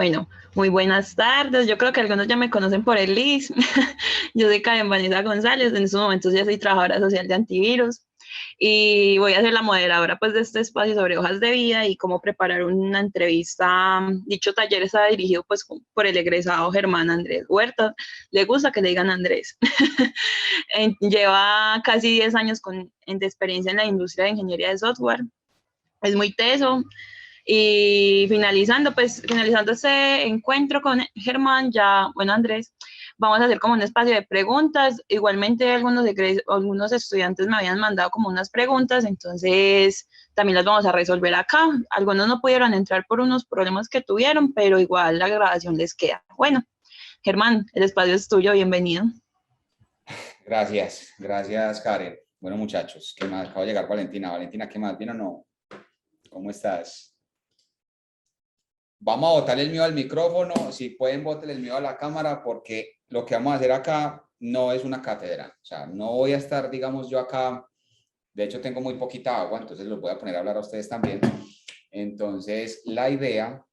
Bueno, muy buenas tardes. Yo creo que algunos ya me conocen por el LIS. Yo soy Karen Vanessa González. En estos momentos ya soy trabajadora social de antivirus y voy a ser la moderadora pues de este espacio sobre hojas de vida y cómo preparar una entrevista. Dicho taller está dirigido pues por el egresado Germán Andrés Huerta. Le gusta que le digan Andrés. Lleva casi 10 años de experiencia en la industria de ingeniería de software. Es muy teso. Y finalizando este encuentro con Germán, ya, bueno, Andrés, vamos a hacer como un espacio de preguntas. Igualmente, algunos estudiantes me habían mandado como unas preguntas, entonces también las vamos a resolver acá. Algunos no pudieron entrar por unos problemas que tuvieron, pero igual la grabación les queda. Bueno, Germán, el espacio es tuyo, bienvenido. Gracias Karen. Bueno muchachos, ¿qué más? Acaba de llegar Valentina. Valentina, ¿qué más? ¿Bien o no? ¿Cómo estás? Vamos a botar el mío al micrófono, si pueden botar el mío a la cámara, porque lo que vamos a hacer acá no es una cátedra. O sea, no voy a estar, digamos, yo acá, de hecho tengo muy poquita agua, entonces los voy a poner a hablar a ustedes también. Entonces, la idea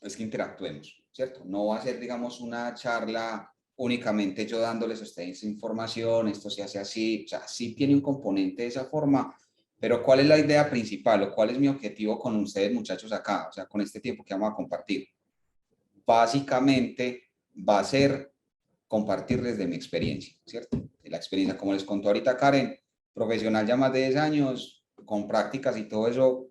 es que interactuemos, ¿cierto? No va a ser, digamos, una charla únicamente yo dándoles a ustedes información, esto se hace así, o sea, sí tiene un componente de esa forma, pero ¿cuál es la idea principal o cuál es mi objetivo con ustedes, muchachos, acá? O sea, con este tiempo que vamos a compartir. Básicamente va a ser compartirles de mi experiencia, ¿cierto? De la experiencia, como les contó ahorita Karen, profesional ya más de 10 años, con prácticas y todo eso,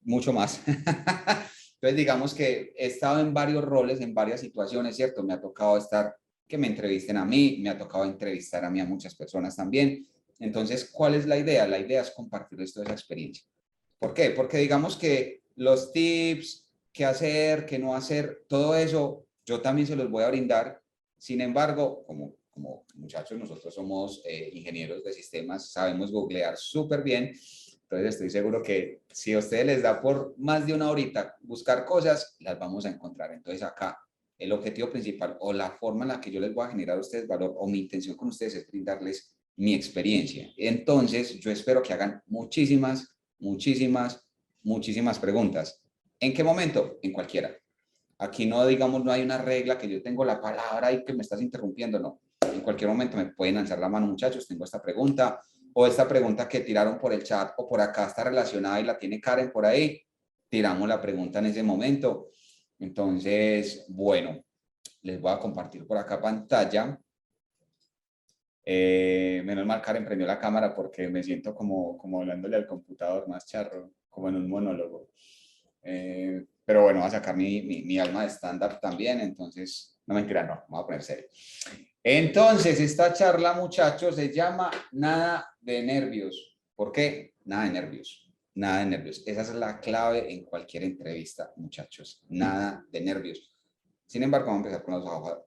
mucho más. Entonces, digamos que he estado en varios roles, en varias situaciones, ¿cierto? Me ha tocado estar, que me entrevisten a mí, me ha tocado entrevistar a mí a muchas personas también. Entonces, ¿cuál es la idea? La idea es compartirles toda esa experiencia. ¿Por qué? Porque digamos que los tips, qué hacer, qué no hacer, todo eso, yo también se los voy a brindar. Sin embargo, como muchachos, nosotros somos ingenieros de sistemas, sabemos googlear súper bien. Entonces estoy seguro que si a ustedes les da por más de una horita buscar cosas, las vamos a encontrar. Entonces acá el objetivo principal o la forma en la que yo les voy a generar a ustedes valor o mi intención con ustedes es brindarles mi experiencia. Entonces yo espero que hagan muchísimas preguntas. ¿En qué momento? En cualquiera. Aquí no, digamos, no hay una regla que yo tengo la palabra y que me estás interrumpiendo, no. En cualquier momento me pueden alzar la mano, muchachos, tengo esta pregunta, o esta pregunta que tiraron por el chat o por acá está relacionada y la tiene Karen por ahí, tiramos la pregunta en ese momento. Entonces, bueno, les voy a compartir por acá pantalla. Menos mal Karen prendió la cámara porque me siento como hablándole al computador más charro, como en un monólogo. Pero bueno, voy a sacar mi alma de stand-up también, entonces, no mentira, no, me voy a poner serio. Entonces, esta charla, muchachos, se llama Nada de Nervios. ¿Por qué? Nada de nervios. Nada de nervios. Esa es la clave en cualquier entrevista, muchachos. Nada de nervios. Sin embargo, vamos a empezar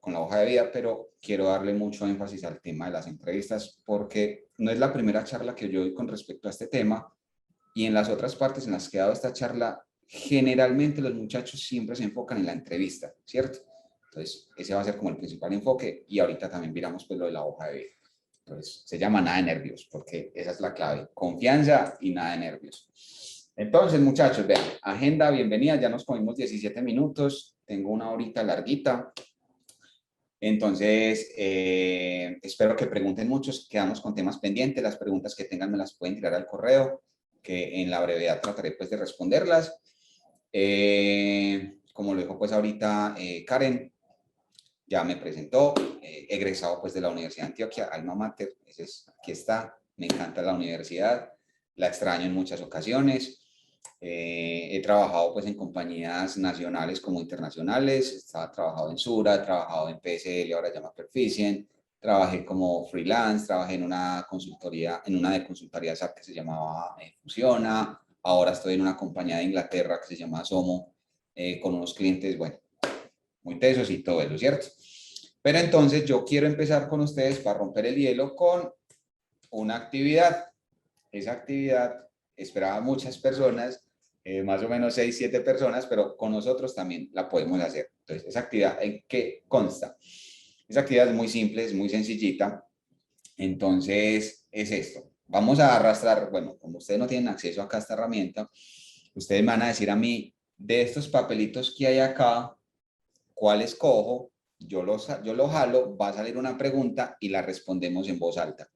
con la hoja de vida, pero quiero darle mucho énfasis al tema de las entrevistas porque no es la primera charla que yo doy con respecto a este tema y en las otras partes en las que he dado esta charla, generalmente los muchachos siempre se enfocan en la entrevista, ¿cierto? Entonces, ese va a ser como el principal enfoque y ahorita también miramos pues lo de la hoja de vida. Entonces, se llama nada de nervios porque esa es la clave, confianza y nada de nervios. Entonces, muchachos, vean, agenda, bienvenida, ya nos comimos 17 minutos, tengo una horita larguita. Entonces, espero que pregunten muchos, quedamos con temas pendientes, las preguntas que tengan me las pueden tirar al correo, que en la brevedad trataré pues de responderlas. Como lo dijo pues ahorita Karen, ya me presentó, egresado pues de la Universidad de Antioquia, alma mater, aquí está, me encanta la universidad, la extraño en muchas ocasiones. He trabajado pues en compañías nacionales como internacionales, he trabajado en Sura, he trabajado en PSL, ahora se llama Perficient, trabajé como freelance, trabajé en una consultoría, en una de consultoría SAP que se llamaba Fusiona, ahora estoy en una compañía de Inglaterra que se llama Somo, con unos clientes, bueno, muy tesos y todo eso, ¿cierto? Pero entonces yo quiero empezar con ustedes para romper el hielo con una actividad. Esa actividad esperaba muchas personas, más o menos 6, 7 personas, pero con nosotros también la podemos hacer. Entonces, esa actividad, ¿en qué consta? Esa actividad es muy simple, es muy sencillita. Entonces, es esto. Vamos a arrastrar, bueno, como ustedes no tienen acceso acá a esta herramienta, ustedes me van a decir a mí, de estos papelitos que hay acá, ¿cuál escojo? Yo lo jalo, va a salir una pregunta y la respondemos en voz alta.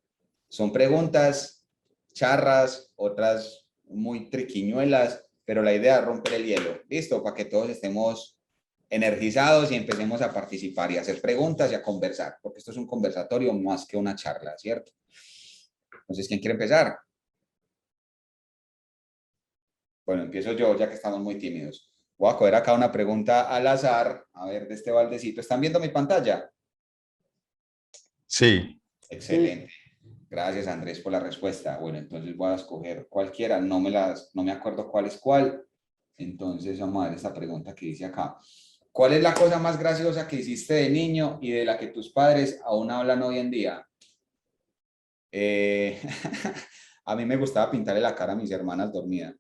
Son preguntas charras, otras muy triquiñuelas, pero la idea es romper el hielo, ¿listo? Para que todos estemos energizados y empecemos a participar y a hacer preguntas y a conversar, porque esto es un conversatorio más que una charla, ¿cierto? Entonces, ¿quién quiere empezar? Bueno, empiezo yo, ya que estamos muy tímidos. Voy a coger acá una pregunta al azar, a ver, de este baldecito. ¿Están viendo mi pantalla? Sí. Excelente. Gracias, Andrés, por la respuesta. Bueno, entonces voy a escoger cualquiera. No me acuerdo cuál es cuál. Entonces vamos a ver esta pregunta que dice acá. ¿Cuál es la cosa más graciosa que hiciste de niño y de la que tus padres aún hablan hoy en día? A mí me gustaba pintarle la cara a mis hermanas dormidas.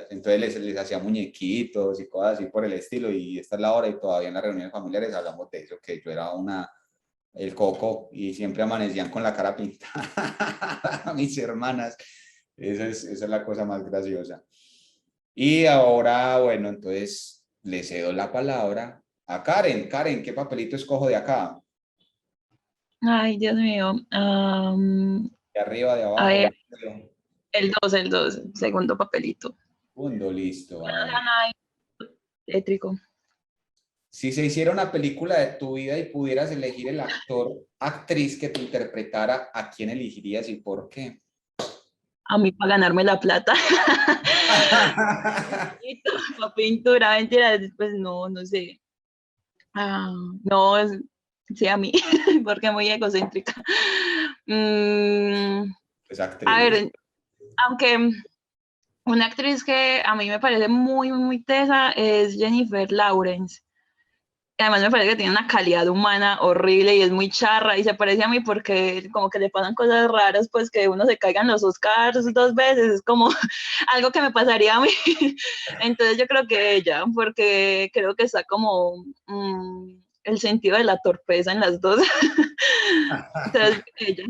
Entonces les hacía muñequitos y cosas así por el estilo. Y esta es la hora y todavía en las reuniones familiares hablamos de eso, que yo era el coco y siempre amanecían con la cara pintada a mis hermanas. Esa es la cosa más graciosa. Y ahora, bueno, entonces le cedo la palabra a Karen. Karen, ¿qué papelito escojo de acá? Ay, Dios mío. De arriba, de A abajo. ver, el 2, segundo papelito. Segundo, listo. A ver. Ay, eléctrico. Si se hiciera una película de tu vida y pudieras elegir el actor, actriz que te interpretara, ¿a quién elegirías y por qué? A mí para ganarme la plata. La pintura, mentira, pues no sé. No, sí, a mí, porque muy egocéntrica. Pues A actriz. ver, aunque una actriz que a mí me parece muy, muy tesa es Jennifer Lawrence. Además me parece que tiene una calidad humana horrible y es muy charra y se parece a mí porque como que le pasan cosas raras, pues que uno se caiga en los Oscars 2 veces, es como algo que me pasaría a mí. Entonces yo creo que ella, porque creo que está como el sentido de la torpeza en las dos. Entonces ella.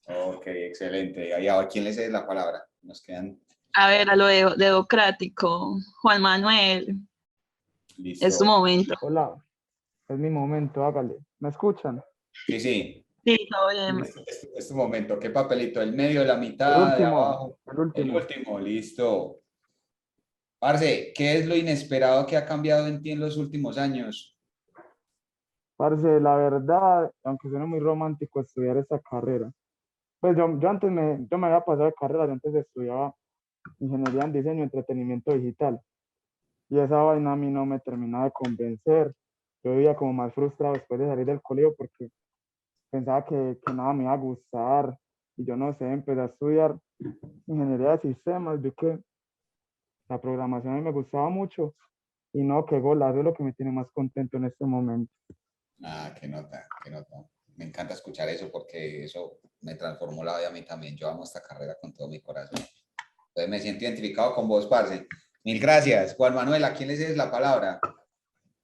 Ok, excelente. ¿Y a quién le cedes la palabra? Nos quedan. A ver, a lo democrático. Juan Manuel, es tu Listo. momento. Hola, es mi momento, hágale. ¿Me escuchan? Sí, sí. Sí, todo bien. Es tu momento. ¿Qué papelito? ¿El medio, la El mitad, de último, abajo? el El último. último, listo. Parce, ¿qué es lo inesperado que ha cambiado en ti en los últimos años? Parce, la verdad, aunque suene muy romántico estudiar esta carrera. Pues yo me había pasado de carrera, yo antes estudiaba ingeniería en diseño y entretenimiento digital. Y esa vaina a mí no me terminaba de convencer. Yo vivía como más frustrado después de salir del colegio porque pensaba que nada me iba a gustar. Y yo no sé, empecé a estudiar ingeniería de sistemas, vi que la programación a mí me gustaba mucho. Y no, qué golazo es lo que me tiene más contento en este momento. Ah, qué nota, qué nota. Me encanta escuchar eso porque eso me transformó la vida a mí también. Yo amo esta carrera con todo mi corazón. Entonces me siento identificado con vos, parce. Mil gracias. Juan Manuel, ¿a quién le cedes la palabra?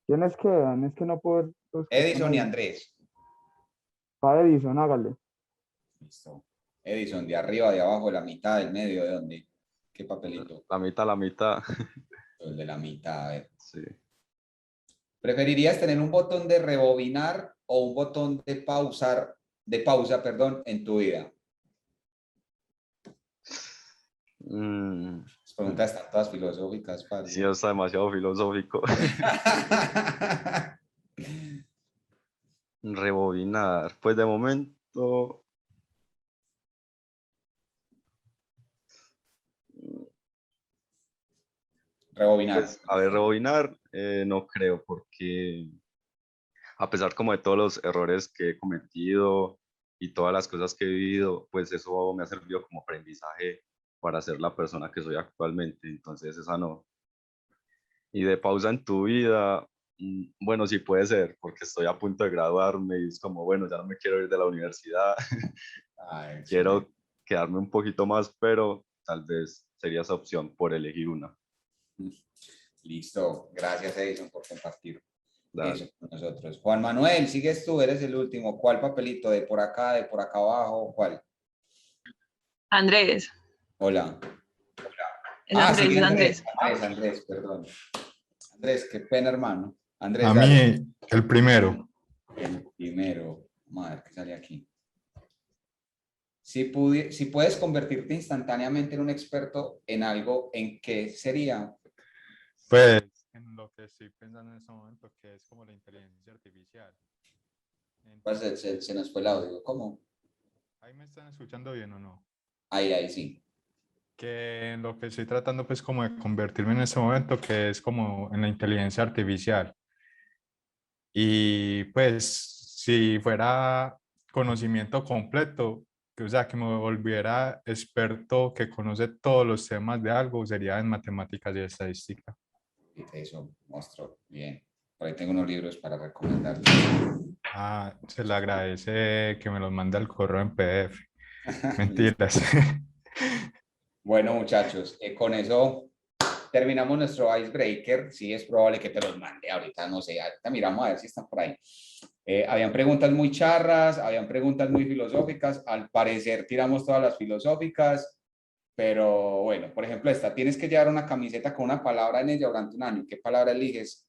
¿Quiénes quedan? Es que no puedo ver los que están Edison y ahí. Andrés. Pa' Edison, hágale. Listo. Edison, de arriba, de abajo, de la mitad, del medio, ¿de dónde? ¿Qué papelito? La mitad, la mitad. El de la mitad, a ver. Sí. ¿Preferirías tener un botón de rebobinar o un botón de pausa, perdón, en tu vida? Las preguntas están todas filosóficas, Sí, parce. está demasiado filosófico. Rebobinar. Pues de momento, Rebobinar. pues, a ver, rebobinar, no creo, porque a pesar como de todos los errores que he cometido y todas las cosas que he vivido, pues eso me ha servido como aprendizaje para ser la persona que soy actualmente. Entonces, esa no. Y de pausa en tu vida, bueno, sí puede ser, porque estoy a punto de graduarme y es como, bueno, ya no me quiero ir de la universidad, Ah, excelente. quiero quedarme un poquito más, pero tal vez sería esa opción por elegir una. Listo. Gracias, Edison, por compartir eso Dale. con nosotros. Juan Manuel, sigues tú, eres el último. ¿Cuál papelito? ¿De por acá, de por acá abajo? ¿Cuál? Andrés, Hola. es Ah, Andrés, sigue es Andrés. Andrés. Andrés, perdón. Andrés, qué pena, hermano. Andrés, A dale. mí, el primero. El primero. Vamos a ver qué sale aquí. Si puedes convertirte instantáneamente en un experto en algo, ¿en qué sería? Pues, en lo que estoy pensando en este momento, que es como la inteligencia artificial. Pues se nos fue el audio. ¿Cómo? ¿Ahí me están escuchando bien o no? Ahí sí. Que en lo que estoy tratando pues como de convertirme en este momento, que es como en la inteligencia artificial. Y pues si fuera conocimiento completo, que, o sea, que me volviera experto, que conoce todos los temas de algo, sería en matemáticas y estadística. Eso, monstruo. Bien. Por ahí tengo unos libros para recomendar. Ah, se le agradece que me los mande al correo en PDF. Listo. Mentiras. Bueno, muchachos, con eso terminamos nuestro icebreaker. Sí, es probable que te los mande ahorita, no sé, ahorita miramos a ver si están por ahí. Habían preguntas muy charras, habían preguntas muy filosóficas. Al parecer tiramos todas las filosóficas, pero bueno, por ejemplo, esta, tienes que llevar una camiseta con una palabra en ella durante un año. ¿Qué palabra eliges?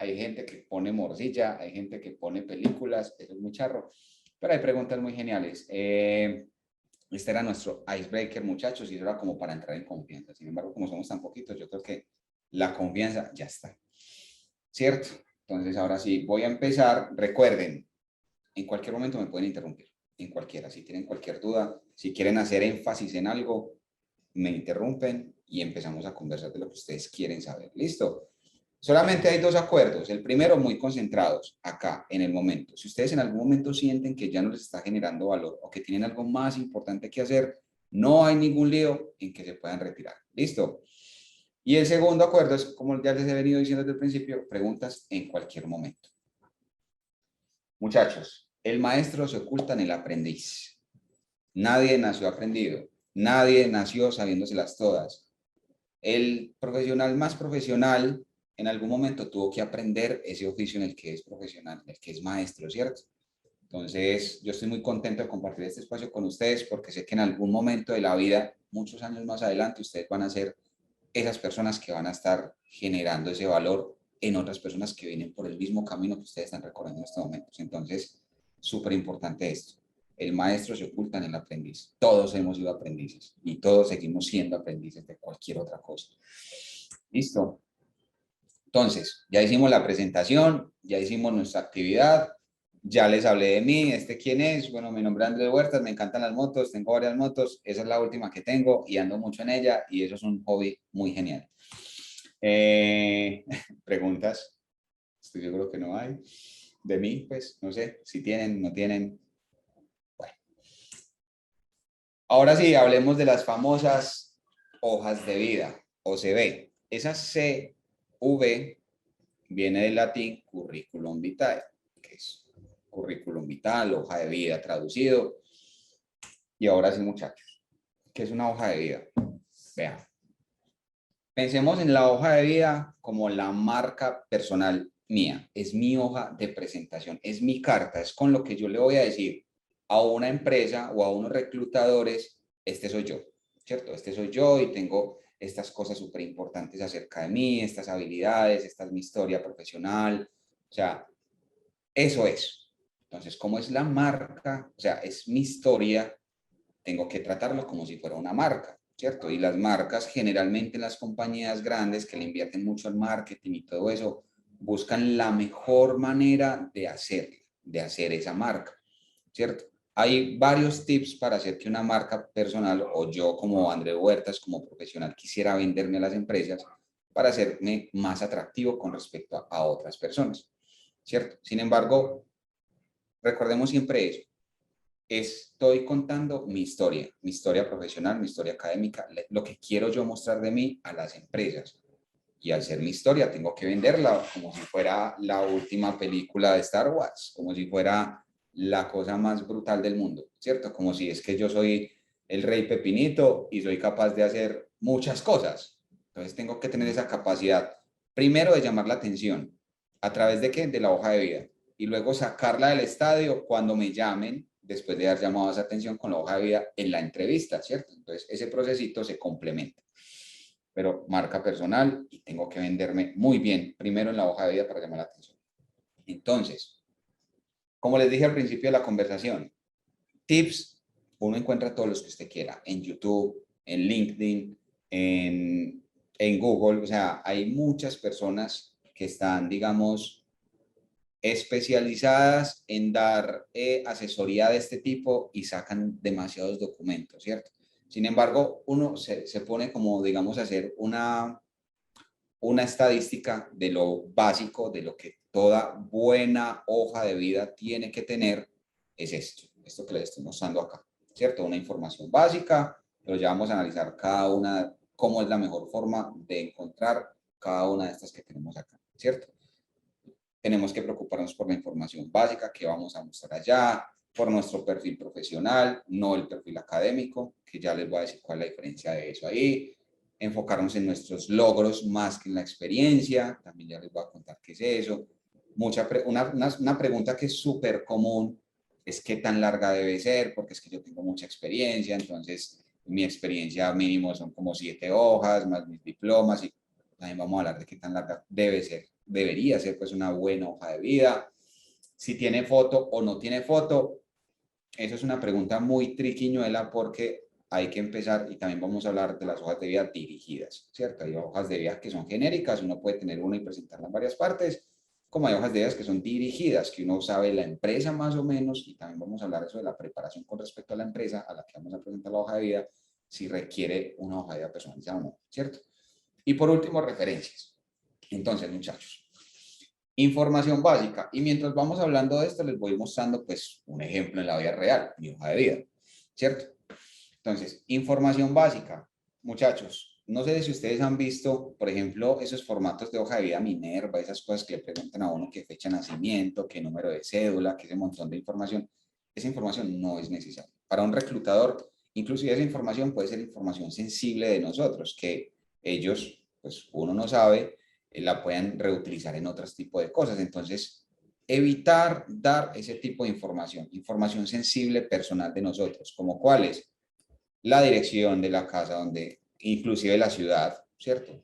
Hay gente que pone morcilla, hay gente que pone películas, eso es muy charro, pero hay preguntas muy geniales. Este era nuestro icebreaker, muchachos, y eso era como para entrar en confianza. Sin embargo, como somos tan poquitos, yo creo que la confianza ya está. ¿Cierto? Entonces, ahora sí, voy a empezar. Recuerden, en cualquier momento me pueden interrumpir, en cualquiera. Si tienen cualquier duda, si quieren hacer énfasis en algo, me interrumpen y empezamos a conversar de lo que ustedes quieren saber. ¿Listo? Solamente hay dos acuerdos. El primero, muy concentrados acá, en el momento. Si ustedes en algún momento sienten que ya no les está generando valor o que tienen algo más importante que hacer, no hay ningún lío en que se puedan retirar. ¿Listo? Y el segundo acuerdo es, como ya les he venido diciendo desde el principio, preguntas en cualquier momento. Muchachos, el maestro se oculta en el aprendiz. Nadie nació aprendido. Nadie nació sabiéndoselas todas. El profesional más profesional en algún momento tuvo que aprender ese oficio en el que es profesional, en el que es maestro, ¿cierto? Entonces, yo estoy muy contento de compartir este espacio con ustedes porque sé que en algún momento de la vida, muchos años más adelante, ustedes van a ser esas personas que van a estar generando ese valor en otras personas que vienen por el mismo camino que ustedes están recorriendo en estos momentos. Entonces, súper importante esto. El maestro se oculta en el aprendiz. Todos hemos sido aprendices y todos seguimos siendo aprendices de cualquier otra cosa. ¿Listo? Entonces, ya hicimos la presentación, ya hicimos nuestra actividad, ya les hablé de mí, quién es, bueno, mi nombre es Andrés Huertas, me encantan las motos, tengo varias motos, esa es la última que tengo y ando mucho en ella y eso es un hobby muy genial. Preguntas, estoy seguro que no hay. De mí, pues, no sé, si tienen, no tienen. Bueno. Ahora sí, hablemos de las famosas hojas de vida, OCV. Esa CV viene del latín curriculum vitae, que es currículum vital, hoja de vida traducido. Y ahora sí, muchachos, ¿qué es una hoja de vida? Vean. Pensemos en la hoja de vida como la marca personal mía. Es mi hoja de presentación, es mi carta, es con lo que yo le voy a decir a una empresa o a unos reclutadores, este soy yo, ¿cierto? Este soy yo y tengo estas cosas súper importantes acerca de mí, estas habilidades, esta es mi historia profesional, o sea, eso es. Entonces, como es la marca, o sea, es mi historia, tengo que tratarlo como si fuera una marca, ¿cierto? Y las marcas, generalmente las compañías grandes que le invierten mucho al marketing y todo eso, buscan la mejor manera de hacer esa marca, ¿cierto? Hay varios tips para hacer que una marca personal o yo como Andrés Huertas, como profesional, quisiera venderme a las empresas para hacerme más atractivo con respecto a otras personas, ¿cierto? Sin embargo, recordemos siempre eso. Estoy contando mi historia profesional, mi historia académica, lo que quiero yo mostrar de mí a las empresas. Y al ser mi historia, tengo que venderla como si fuera la última película de Star Wars, como si fuera la cosa más brutal del mundo, ¿cierto? Como si es que yo soy el rey Pepinito y soy capaz de hacer muchas cosas. Entonces tengo que tener esa capacidad, primero de llamar la atención. ¿A través de qué? De la hoja de vida. Y luego sacarla del estadio cuando me llamen, después de haber llamado esa atención con la hoja de vida en la entrevista, ¿cierto? Entonces ese procesito se complementa. pero marca personal y tengo que venderme muy bien, primero en la hoja de vida para llamar la atención. Entonces, como les dije al principio de la conversación, tips, uno encuentra todos los que usted quiera, en YouTube, en LinkedIn, en Google, o sea, hay muchas personas que están, digamos, especializadas en dar asesoría de este tipo y sacan demasiados documentos, ¿cierto? Sin embargo, uno se pone como, digamos, a hacer una estadística de lo básico, de lo que toda buena hoja de vida tiene que tener, es esto que les estoy mostrando acá, ¿cierto? Una información básica, pero ya vamos a analizar cada una, cómo es la mejor forma de encontrar cada una de estas que tenemos acá, ¿cierto? Tenemos que preocuparnos por la información básica que vamos a mostrar allá, por nuestro perfil profesional, no el perfil académico, que ya les voy a decir cuál es la diferencia de eso ahí. Enfocarnos en nuestros logros más que en la experiencia, también ya les voy a contar qué es eso. Una pregunta que es súper común es qué tan larga debe ser, porque es que yo tengo mucha experiencia, entonces mi experiencia mínimo son como 7 hojas, más mis diplomas, y también vamos a hablar de qué tan larga debe ser. Debería ser pues una buena hoja de vida. Si tiene foto o no tiene foto, eso es una pregunta muy triquiñuela porque hay que empezar, y también vamos a hablar de las hojas de vida dirigidas, ¿cierto? Hay hojas de vida que son genéricas, uno puede tener una y presentarla en varias partes, como hay hojas de vida que son dirigidas, que uno sabe la empresa más o menos, y también vamos a hablar eso de la preparación con respecto a la empresa a la que vamos a presentar la hoja de vida, si requiere una hoja de vida personalizada o no, ¿cierto? Y por último, referencias. Entonces, muchachos, información básica. Y mientras vamos hablando de esto, les voy mostrando pues un ejemplo en la vida real, mi hoja de vida, ¿cierto? Entonces, información básica. Muchachos, no sé si ustedes han visto, por ejemplo, esos formatos de hoja de vida Minerva, esas cosas que le preguntan a uno qué fecha de nacimiento, qué número de cédula, qué ese montón de información. Esa información no es necesaria. Para un reclutador, inclusive esa información puede ser información sensible de nosotros, que ellos, pues uno no sabe, la puedan reutilizar en otros tipos de cosas. Entonces, evitar dar ese tipo de información sensible personal de nosotros, como cuáles, la dirección de la casa, donde inclusive la ciudad, ¿cierto?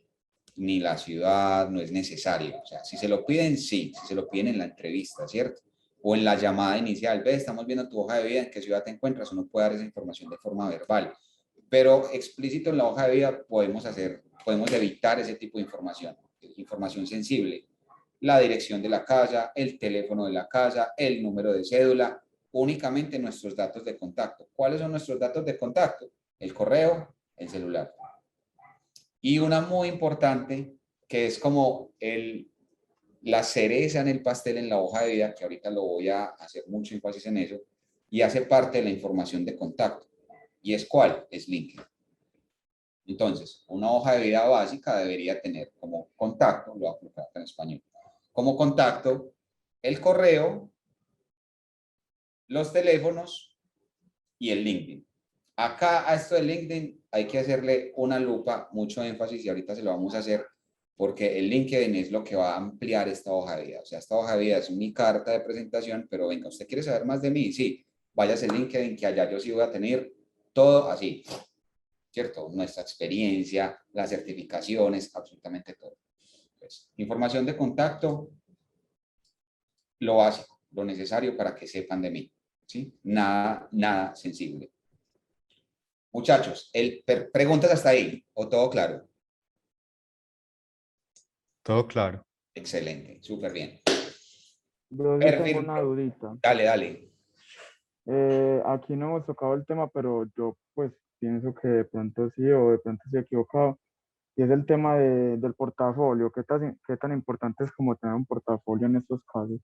Ni la ciudad no es necesario. O sea, si se lo piden, sí, si se lo piden en la entrevista, ¿cierto? O en la llamada inicial, ve, estamos viendo tu hoja de vida, en qué ciudad te encuentras, uno puede dar esa información de forma verbal. Pero explícito en la hoja de vida podemos evitar ese tipo de información sensible. La dirección de la casa, el teléfono de la casa, el número de cédula, únicamente nuestros datos de contacto. ¿Cuáles son nuestros datos de contacto? El correo, el celular. Y una muy importante, que es como la cereza en el pastel en la hoja de vida, que ahorita lo voy a hacer mucho énfasis en eso, y hace parte de la información de contacto. ¿Y es cuál? Es LinkedIn. Entonces, una hoja de vida básica debería tener como contacto, lo voy a colocar en español, como contacto, el correo, los teléfonos y el LinkedIn. Acá a esto de LinkedIn hay que hacerle una lupa, mucho énfasis, y ahorita se lo vamos a hacer porque el LinkedIn es lo que va a ampliar esta hoja de vida. O sea, esta hoja de vida es mi carta de presentación, pero venga, ¿usted quiere saber más de mí? Sí, váyase a LinkedIn, que allá yo sí voy a tener todo así, ¿cierto? Nuestra experiencia, las certificaciones, absolutamente todo. Pues, información de contacto, lo básico, lo necesario para que sepan de mí, ¿sí? Nada sensible. Muchachos, preguntas hasta ahí, ¿o todo claro? Todo claro. Excelente, súper bien. Yo sí tengo Perfil, una dudita. dale. Aquí no hemos tocado el tema, pero yo pues pienso que de pronto sí o de pronto estoy equivocado. Y es el tema del portafolio. Qué tan importante es como tener un portafolio en estos casos?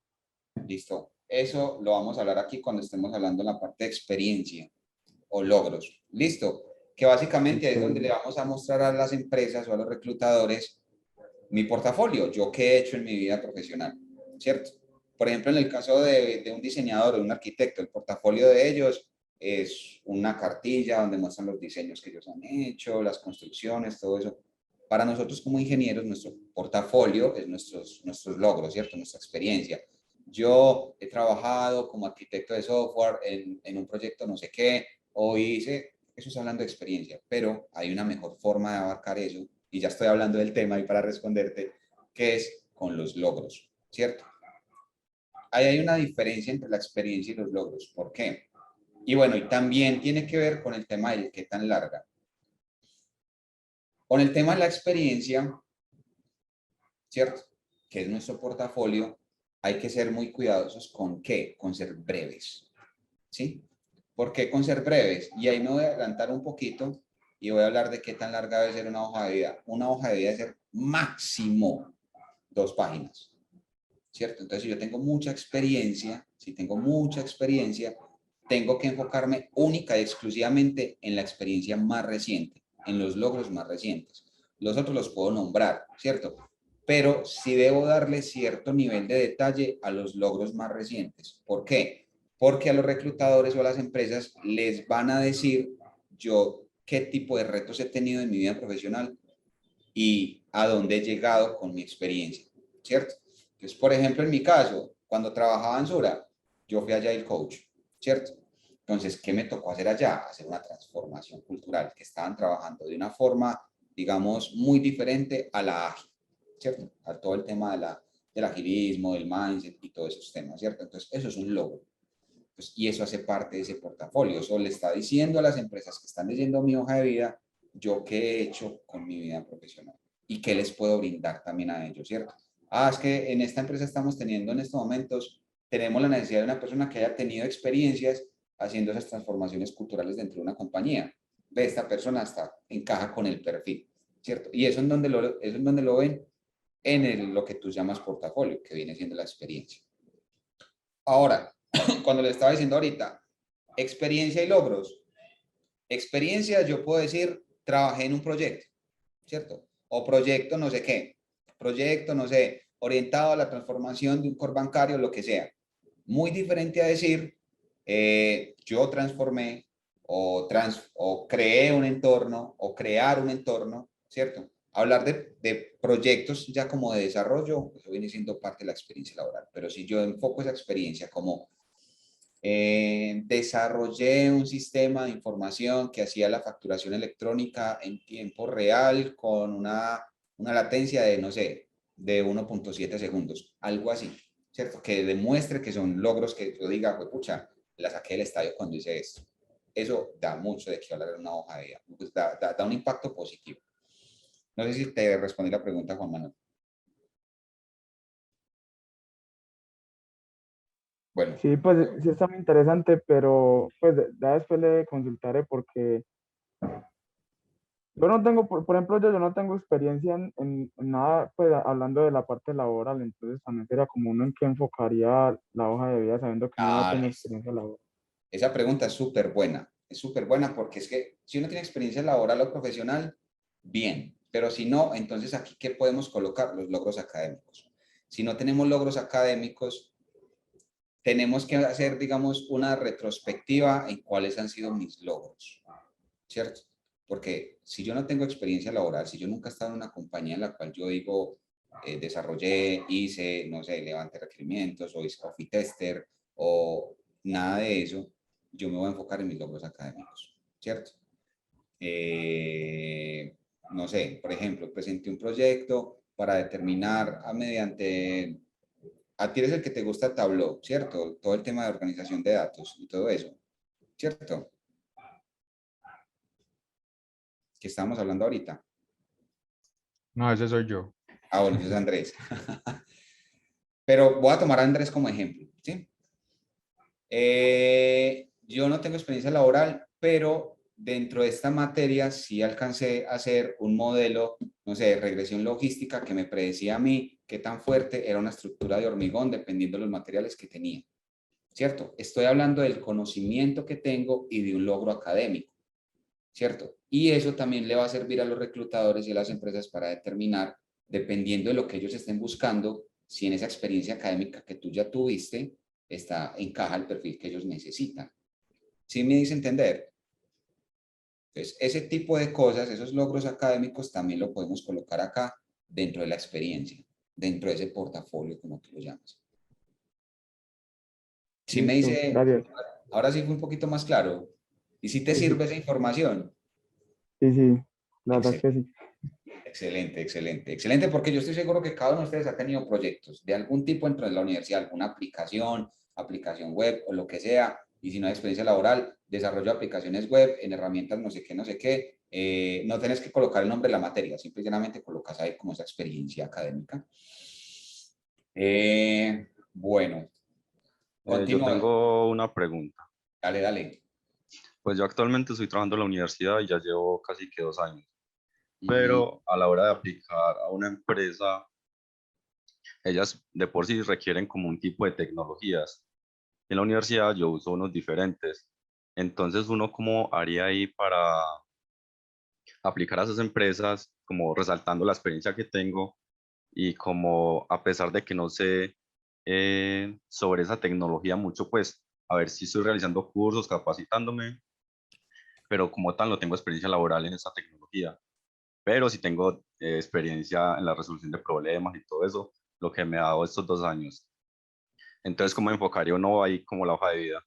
Listo. Eso lo vamos a hablar aquí cuando estemos hablando en la parte de experiencia o logros. Listo. Que básicamente es donde le vamos a mostrar a las empresas o a los reclutadores mi portafolio, yo qué he hecho en mi vida profesional, ¿cierto? Por ejemplo, en el caso de un diseñador o de un arquitecto, el portafolio de ellos es una cartilla donde muestran los diseños que ellos han hecho, las construcciones, todo eso. Para nosotros como ingenieros, nuestro portafolio es nuestros logros, ¿cierto? Nuestra experiencia. Yo he trabajado como arquitecto de software en un proyecto no sé qué, o hice, eso es hablando de experiencia, pero hay una mejor forma de abarcar eso, y ya estoy hablando del tema y para responderte, que es con los logros, ¿cierto? Ahí hay una diferencia entre la experiencia y los logros. ¿Por qué? Y bueno, y también tiene que ver con el tema del qué tan larga. Con el tema de la experiencia, ¿cierto? Que es nuestro portafolio, hay que ser muy cuidadosos con qué, con ser breves, ¿sí? ¿Por qué con ser breves? Y ahí me voy a adelantar un poquito y voy a hablar de qué tan larga debe ser una hoja de vida. Una hoja de vida debe ser máximo 2 páginas, ¿cierto? Entonces, si yo tengo mucha experiencia, tengo que enfocarme única y exclusivamente en la experiencia más reciente, en los logros más recientes. Los otros los puedo nombrar, ¿cierto? Pero sí debo darle cierto nivel de detalle a los logros más recientes. ¿Por qué? Porque a los reclutadores o a las empresas les van a decir yo qué tipo de retos he tenido en mi vida profesional y a dónde he llegado con mi experiencia, ¿cierto? Entonces, por ejemplo, en mi caso, cuando trabajaba en Sura, yo fui Agile Coach, ¿cierto? Entonces, ¿qué me tocó hacer allá? Hacer una transformación cultural, que estaban trabajando de una forma, digamos, muy diferente a la ágil, ¿cierto? A todo el tema del agilismo, del mindset y todos esos temas, ¿cierto? Entonces, eso es un logro. Pues, y eso hace parte de ese portafolio. Eso le está diciendo a las empresas que están leyendo mi hoja de vida, yo qué he hecho con mi vida profesional y qué les puedo brindar también a ellos, ¿cierto? Es que en esta empresa estamos teniendo en estos momentos, tenemos la necesidad de una persona que haya tenido experiencias haciendo esas transformaciones culturales dentro de una compañía. Ve, esta persona encaja con el perfil, ¿cierto? Y eso es en donde lo ven en lo que tú llamas portafolio, que viene siendo la experiencia. Ahora, cuando le estaba diciendo ahorita, experiencia y logros. Experiencia, yo puedo decir, trabajé en un proyecto, ¿cierto? O proyecto no sé qué, proyecto no sé, orientado a la transformación de un core bancario, lo que sea. Muy diferente a decir, yo transformé o creé un entorno o crear un entorno, ¿cierto? Hablar de proyectos ya como de desarrollo, eso viene siendo parte de la experiencia laboral. Pero si yo enfoco esa experiencia como desarrollé un sistema de información que hacía la facturación electrónica en tiempo real con una latencia de, no sé, de 1.7 segundos, algo así, ¿cierto? Que demuestre que son logros que yo diga, pues pucha, la saqué del estadio cuando hice esto. Eso da mucho de qué hablar en una hoja de vida, pues da un impacto positivo. No sé si te respondí la pregunta, Juan Manuel. Bueno. Sí, pues sí está muy interesante, pero pues ya después le consultaré porque yo no tengo, por ejemplo, yo no tengo experiencia en nada, pues hablando de la parte laboral, entonces también sería como uno en qué enfocaría la hoja de vida sabiendo que uno no tiene experiencia laboral. Esa pregunta es súper buena porque es que si uno tiene experiencia laboral o profesional, bien, pero si no, entonces aquí, ¿qué podemos colocar? Los logros académicos. Si no tenemos logros académicos, tenemos que hacer, digamos, una retrospectiva en cuáles han sido mis logros, ¿cierto? Porque si yo no tengo experiencia laboral, si yo nunca he estado en una compañía en la cual yo digo, desarrollé, hice, no sé, levanté requerimientos o fui tester o nada de eso, yo me voy a enfocar en mis logros académicos, ¿cierto? No sé, por ejemplo, presenté un proyecto para determinar a ti eres el que te gusta Tableau, ¿cierto? Todo el tema de organización de datos y todo eso, ¿cierto? Que estamos hablando ahorita. No, ese soy yo. Bueno, ese es Andrés. Pero voy a tomar a Andrés como ejemplo, ¿sí? Yo no tengo experiencia laboral, pero dentro de esta materia sí alcancé a hacer un modelo, no sé, de regresión logística que me predecía a mí qué tan fuerte era una estructura de hormigón dependiendo de los materiales que tenía, ¿cierto? Estoy hablando del conocimiento que tengo y de un logro académico, ¿cierto? Y eso también le va a servir a los reclutadores y a las empresas para determinar, dependiendo de lo que ellos estén buscando, si en esa experiencia académica que tú ya tuviste, encaja el perfil que ellos necesitan. ¿Sí me dice entender? Entonces, ese tipo de cosas, esos logros académicos, también lo podemos colocar acá dentro de la experiencia, dentro de ese portafolio, como tú lo llamas. Sí me Listo, dice, gracias. ahora sí fue un poquito más claro. ¿Y si te Sí, sirve sí, esa información? sí, sí, la verdad es que Excelente. sí. Excelente, excelente, excelente, porque yo estoy seguro que cada uno de ustedes ha tenido proyectos de algún tipo dentro de la universidad, alguna aplicación web o lo que sea, y si no hay experiencia laboral, desarrollo de aplicaciones web en herramientas no sé qué, no sé qué, no tenés que colocar el nombre de la materia, simplemente colocas ahí como esa experiencia académica. Bueno, Yo continúo. tengo una pregunta. Dale, dale. Pues yo actualmente estoy trabajando en la universidad y ya llevo casi que 2 años, Ujú. pero a la hora de aplicar a una empresa, ellas de por sí requieren como un tipo de tecnologías. En la universidad yo uso unos diferentes. Entonces, ¿uno cómo haría ahí para aplicar a esas empresas, como resaltando la experiencia que tengo y como a pesar de que no sé sobre esa tecnología mucho, pues a ver si estoy realizando cursos, capacitándome, pero como tal no tengo experiencia laboral en esa tecnología, pero sí tengo experiencia en la resolución de problemas y todo eso, lo que me ha dado estos 2 años. Entonces, ¿cómo enfocaría uno ahí como la hoja de vida?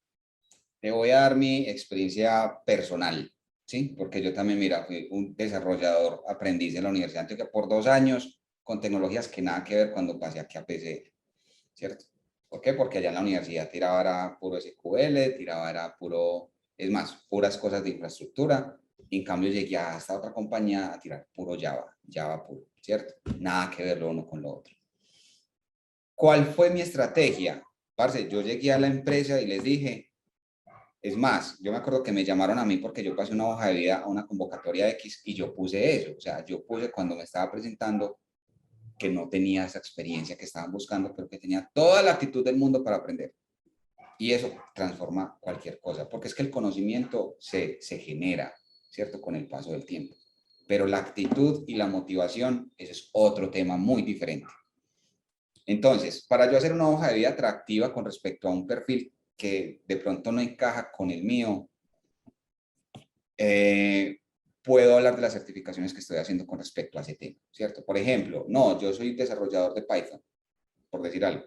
Te voy a dar mi experiencia personal, ¿sí? Porque yo también, mira, fui un desarrollador aprendiz en la Universidad de Antioquia por 2 años con tecnologías que nada que ver cuando pasé aquí a PCR, ¿cierto? ¿Por qué? Porque allá en la universidad tiraba era puro SQL, tiraba era puro, es más, puras cosas de infraestructura. Y en cambio llegué a esta otra compañía a tirar puro Java, Java puro, ¿cierto? Nada que ver lo uno con lo otro. ¿Cuál fue mi estrategia? Parce, yo llegué a la empresa y les dije, es más, yo me acuerdo que me llamaron a mí porque yo pasé una hoja de vida a una convocatoria X y yo puse eso. O sea, yo puse cuando me estaba presentando que no tenía esa experiencia que estaban buscando, pero que tenía toda la actitud del mundo para aprender. Y eso transforma cualquier cosa, porque es que el conocimiento se genera, ¿cierto? Con el paso del tiempo. Pero la actitud y la motivación, ese es otro tema muy diferente. Entonces, para yo hacer una hoja de vida atractiva con respecto a un perfil que de pronto no encaja con el mío, puedo hablar de las certificaciones que estoy haciendo con respecto a ese tema, ¿cierto? Por ejemplo, no, yo soy desarrollador de Python, por decir algo,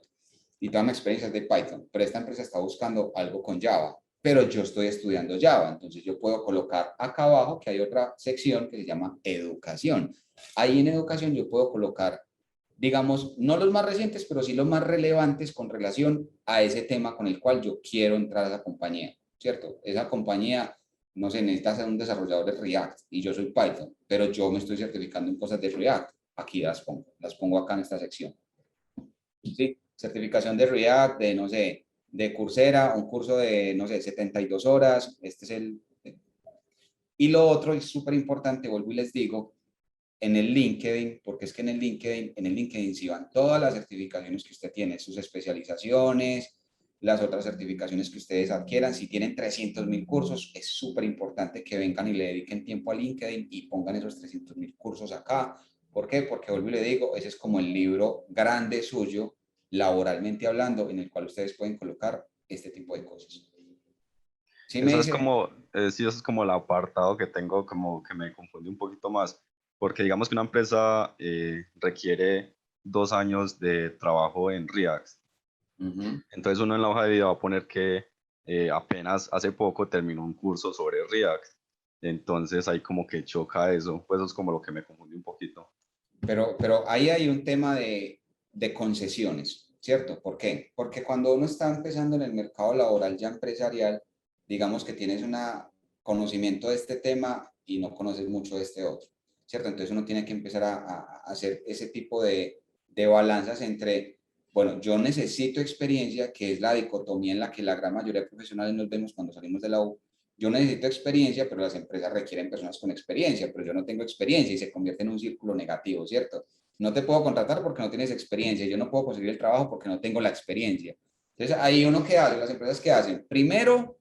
y toda mi experiencia es de Python, pero esta empresa está buscando algo con Java, pero yo estoy estudiando Java, entonces yo puedo colocar acá abajo que hay otra sección que se llama educación. Ahí en educación yo puedo colocar, digamos, no los más recientes, pero sí los más relevantes con relación a ese tema con el cual yo quiero entrar a esa compañía, ¿cierto? Esa compañía, no sé, necesita ser un desarrollador de React y yo soy Python, pero yo me estoy certificando en cosas de React. Aquí las pongo acá en esta sección. ¿Sí? Certificación de React, de, no sé, de Coursera, un curso de, no sé, 72 horas. Este es el... Y lo otro es súper importante, vuelvo y les digo, en el LinkedIn, porque es que en el LinkedIn sí van todas las certificaciones que usted tiene, sus especializaciones, las otras certificaciones que ustedes adquieran. Si tienen 300.000 cursos, es súper importante que vengan y le dediquen tiempo a LinkedIn y pongan esos 300.000 cursos acá. ¿Por qué? Porque vuelvo y le digo, ese es como el libro grande suyo, laboralmente hablando, en el cual ustedes pueden colocar este tipo de cosas. Sí me Eso es dice, como, sí, eso es como el apartado que tengo, como que me confunde un poquito más, porque digamos que una empresa requiere 2 años de trabajo en React. Entonces uno en la hoja de vida va a poner que apenas hace poco terminó un curso sobre React. Entonces ahí como que choca eso, pues eso es como lo que me confunde un poquito. pero ahí hay un tema de concesiones, ¿cierto? ¿Por qué? Porque cuando uno está empezando en el mercado laboral ya empresarial, digamos que tienes un conocimiento de este tema y no conoces mucho de este otro, ¿cierto? Entonces uno tiene que empezar a hacer ese tipo de balanzas entre, bueno, yo necesito experiencia, que es la dicotomía en la que la gran mayoría de profesionales nos vemos cuando salimos de la U. Yo necesito experiencia, pero las empresas requieren personas con experiencia, pero yo no tengo experiencia y se convierte en un círculo negativo, ¿cierto? No te puedo contratar porque no tienes experiencia, yo no puedo conseguir el trabajo porque no tengo la experiencia. Entonces, ahí uno qué hace, las empresas qué hacen. Primero,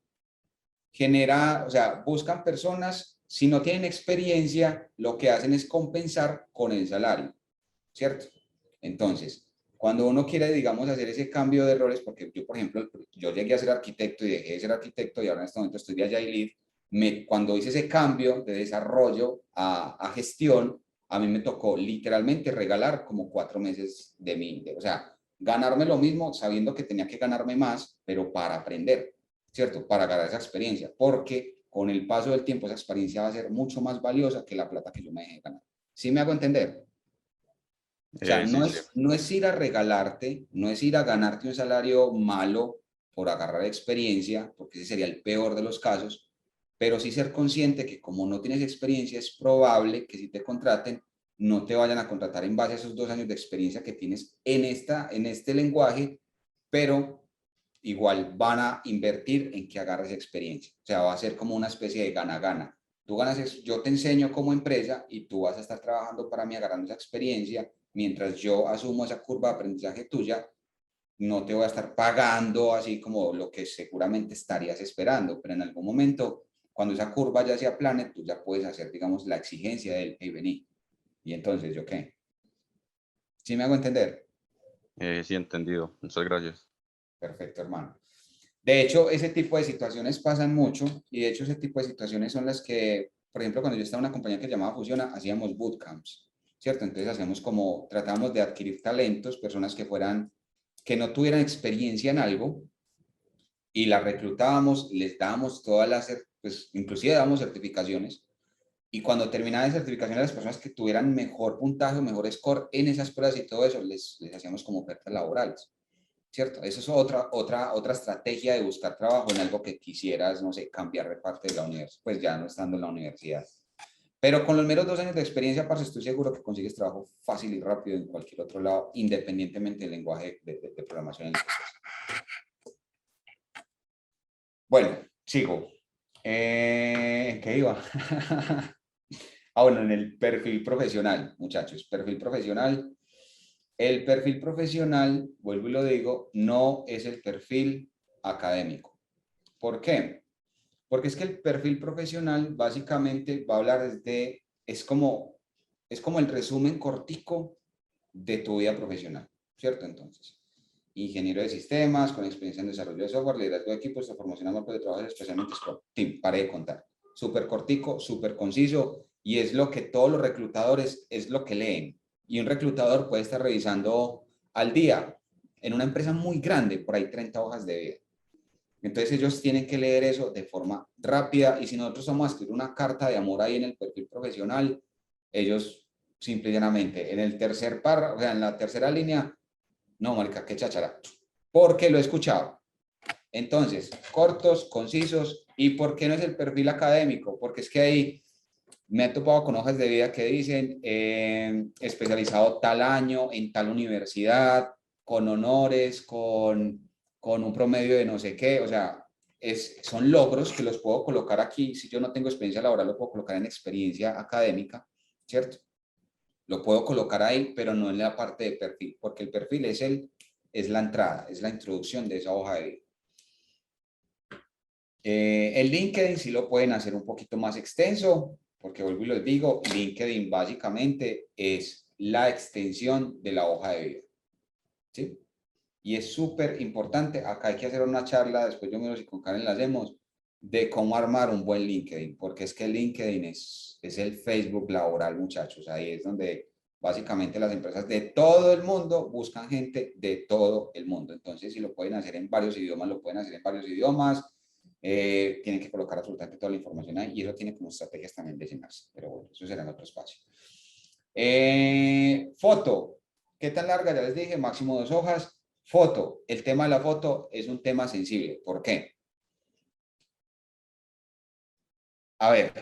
o sea, buscan personas, si no tienen experiencia, lo que hacen es compensar con el salario, ¿cierto? Entonces, cuando uno quiere, digamos, hacer ese cambio de roles, porque yo, por ejemplo, yo llegué a ser arquitecto y dejé de ser arquitecto y ahora en este momento estoy de allá y lead, cuando hice ese cambio de desarrollo a gestión, a mí me tocó literalmente regalar como 4 meses de mí, o sea, ganarme lo mismo sabiendo que tenía que ganarme más, pero para aprender, ¿cierto? Para ganar esa experiencia, porque con el paso del tiempo esa experiencia va a ser mucho más valiosa que la plata que yo me dejé ganar. ¿Sí me hago entender? O sea, Sí, sí. no es ir a regalarte, no es ir a ganarte un salario malo por agarrar experiencia, porque ese sería el peor de los casos, pero sí ser consciente que como no tienes experiencia, es probable que si te contraten, no te vayan a contratar en base a esos 2 años de experiencia que tienes en este lenguaje, pero igual van a invertir en que agarres experiencia. O sea, va a ser como una especie de gana-gana. Tú ganas, yo te enseño como empresa y tú vas a estar trabajando para mí agarrando esa experiencia, mientras yo asumo esa curva de aprendizaje tuya, no te voy a estar pagando así como lo que seguramente estarías esperando, pero en algún momento, cuando esa curva ya se aplane, tú ya puedes hacer, digamos, la exigencia del, hey, vení. Y entonces, ¿yo qué? ¿Sí me hago entender? Sí, entendido. Muchas gracias. Perfecto, hermano. De hecho, ese tipo de situaciones pasan mucho y de hecho ese tipo de situaciones son las que, por ejemplo, cuando yo estaba en una compañía que se llamaba Fusiona, hacíamos bootcamps, ¿cierto? Entonces hacíamos como, tratábamos de adquirir talentos, personas que fueran, que no tuvieran experiencia en algo y las reclutábamos, les dábamos todas las, pues inclusive dábamos certificaciones y cuando terminaban de certificaciones las personas que tuvieran mejor puntaje o mejor score en esas pruebas y todo eso, les hacíamos como ofertas laborales. ¿Cierto? Eso es otra estrategia de buscar trabajo en algo que quisieras, no sé, cambiar de parte de la universidad, pues ya no estando en la universidad. Pero con los meros 2 años de experiencia, parce, estoy seguro que consigues trabajo fácil y rápido en cualquier otro lado, independientemente del lenguaje de programación en el que estés. Bueno, sigo. ¿En qué iba? Bueno, en el perfil profesional, muchachos, perfil profesional. El perfil profesional, vuelvo y lo digo, no es el perfil académico. ¿Por qué? Porque es que el perfil profesional básicamente va a hablar es como el resumen cortico de tu vida profesional, ¿cierto? Entonces, ingeniero de sistemas, con experiencia en desarrollo de software, liderazgo de equipos, formación a marcos de trabajo, especialmente Scrum. Tim, paré de contar. Súper cortico, súper conciso, y es lo que todos los reclutadores, es lo que leen. Y un reclutador puede estar revisando al día, en una empresa muy grande, por ahí 30 hojas de vida. Entonces ellos tienen que leer eso de forma rápida y si nosotros vamos a escribir una carta de amor ahí en el perfil profesional, ellos simple y llanamente en el tercer párrafo, o sea, en la tercera línea, no, marica, qué cháchara, porque lo he escuchado. Entonces, cortos, concisos, ¿y por qué no es el perfil académico? Porque es que ahí me he topado con hojas de vida que dicen especializado tal año, en tal universidad, con honores, con un promedio de no sé qué, o sea, son logros que los puedo colocar aquí, si yo no tengo experiencia laboral, lo puedo colocar en experiencia académica, ¿cierto? Lo puedo colocar ahí, pero no en la parte de perfil, porque el perfil es la entrada, es la introducción de esa hoja de vida. El LinkedIn sí lo pueden hacer un poquito más extenso, porque vuelvo y les digo, LinkedIn básicamente es la extensión de la hoja de vida, ¿sí? Y es súper importante, acá hay que hacer una charla, después yo miro si con Karen la hacemos, de cómo armar un buen LinkedIn, porque es que LinkedIn es el Facebook laboral, muchachos, ahí es donde básicamente las empresas de todo el mundo buscan gente de todo el mundo, entonces si lo pueden hacer en varios idiomas, lo pueden hacer en varios idiomas, tienen que colocar absolutamente toda la información ahí y eso tiene como estrategias también de llenarse, pero bueno, eso será en otro espacio. Foto, ¿qué tan larga? Ya les dije, máximo 2 hojas. Foto, el tema de la foto es un tema sensible. ¿Por qué? A ver,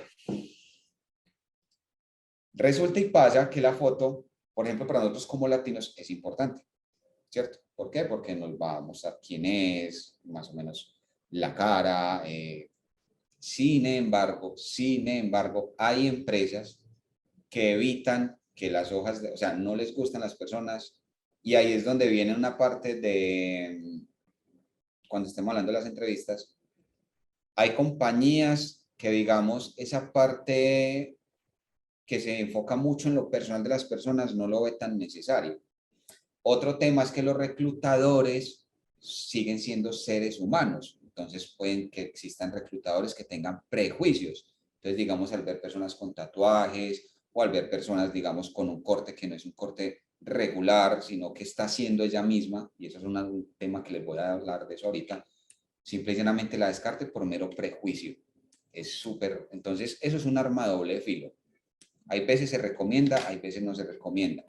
resulta y pasa que la foto, por ejemplo, para nosotros como latinos es importante, ¿cierto? ¿Por qué? Porque nos va a mostrar quién es, más o menos la cara. Sin embargo, hay empresas que evitan que las hojas, o sea, no les gustan las personas y ahí es donde viene una parte de, cuando estemos hablando de las entrevistas, hay compañías que, digamos, esa parte que se enfoca mucho en lo personal de las personas no lo ve tan necesario. Otro tema es que los reclutadores siguen siendo seres humanos, entonces pueden que existan reclutadores que tengan prejuicios. Entonces, digamos, al ver personas con tatuajes o al ver personas, digamos, con un corte que no es un corte regular, sino que está siendo ella misma, y eso es un tema que les voy a hablar de eso ahorita, simple y llanamente la descarte por mero prejuicio. Es súper, entonces eso es un arma de doble filo. Hay veces se recomienda, hay veces no se recomienda.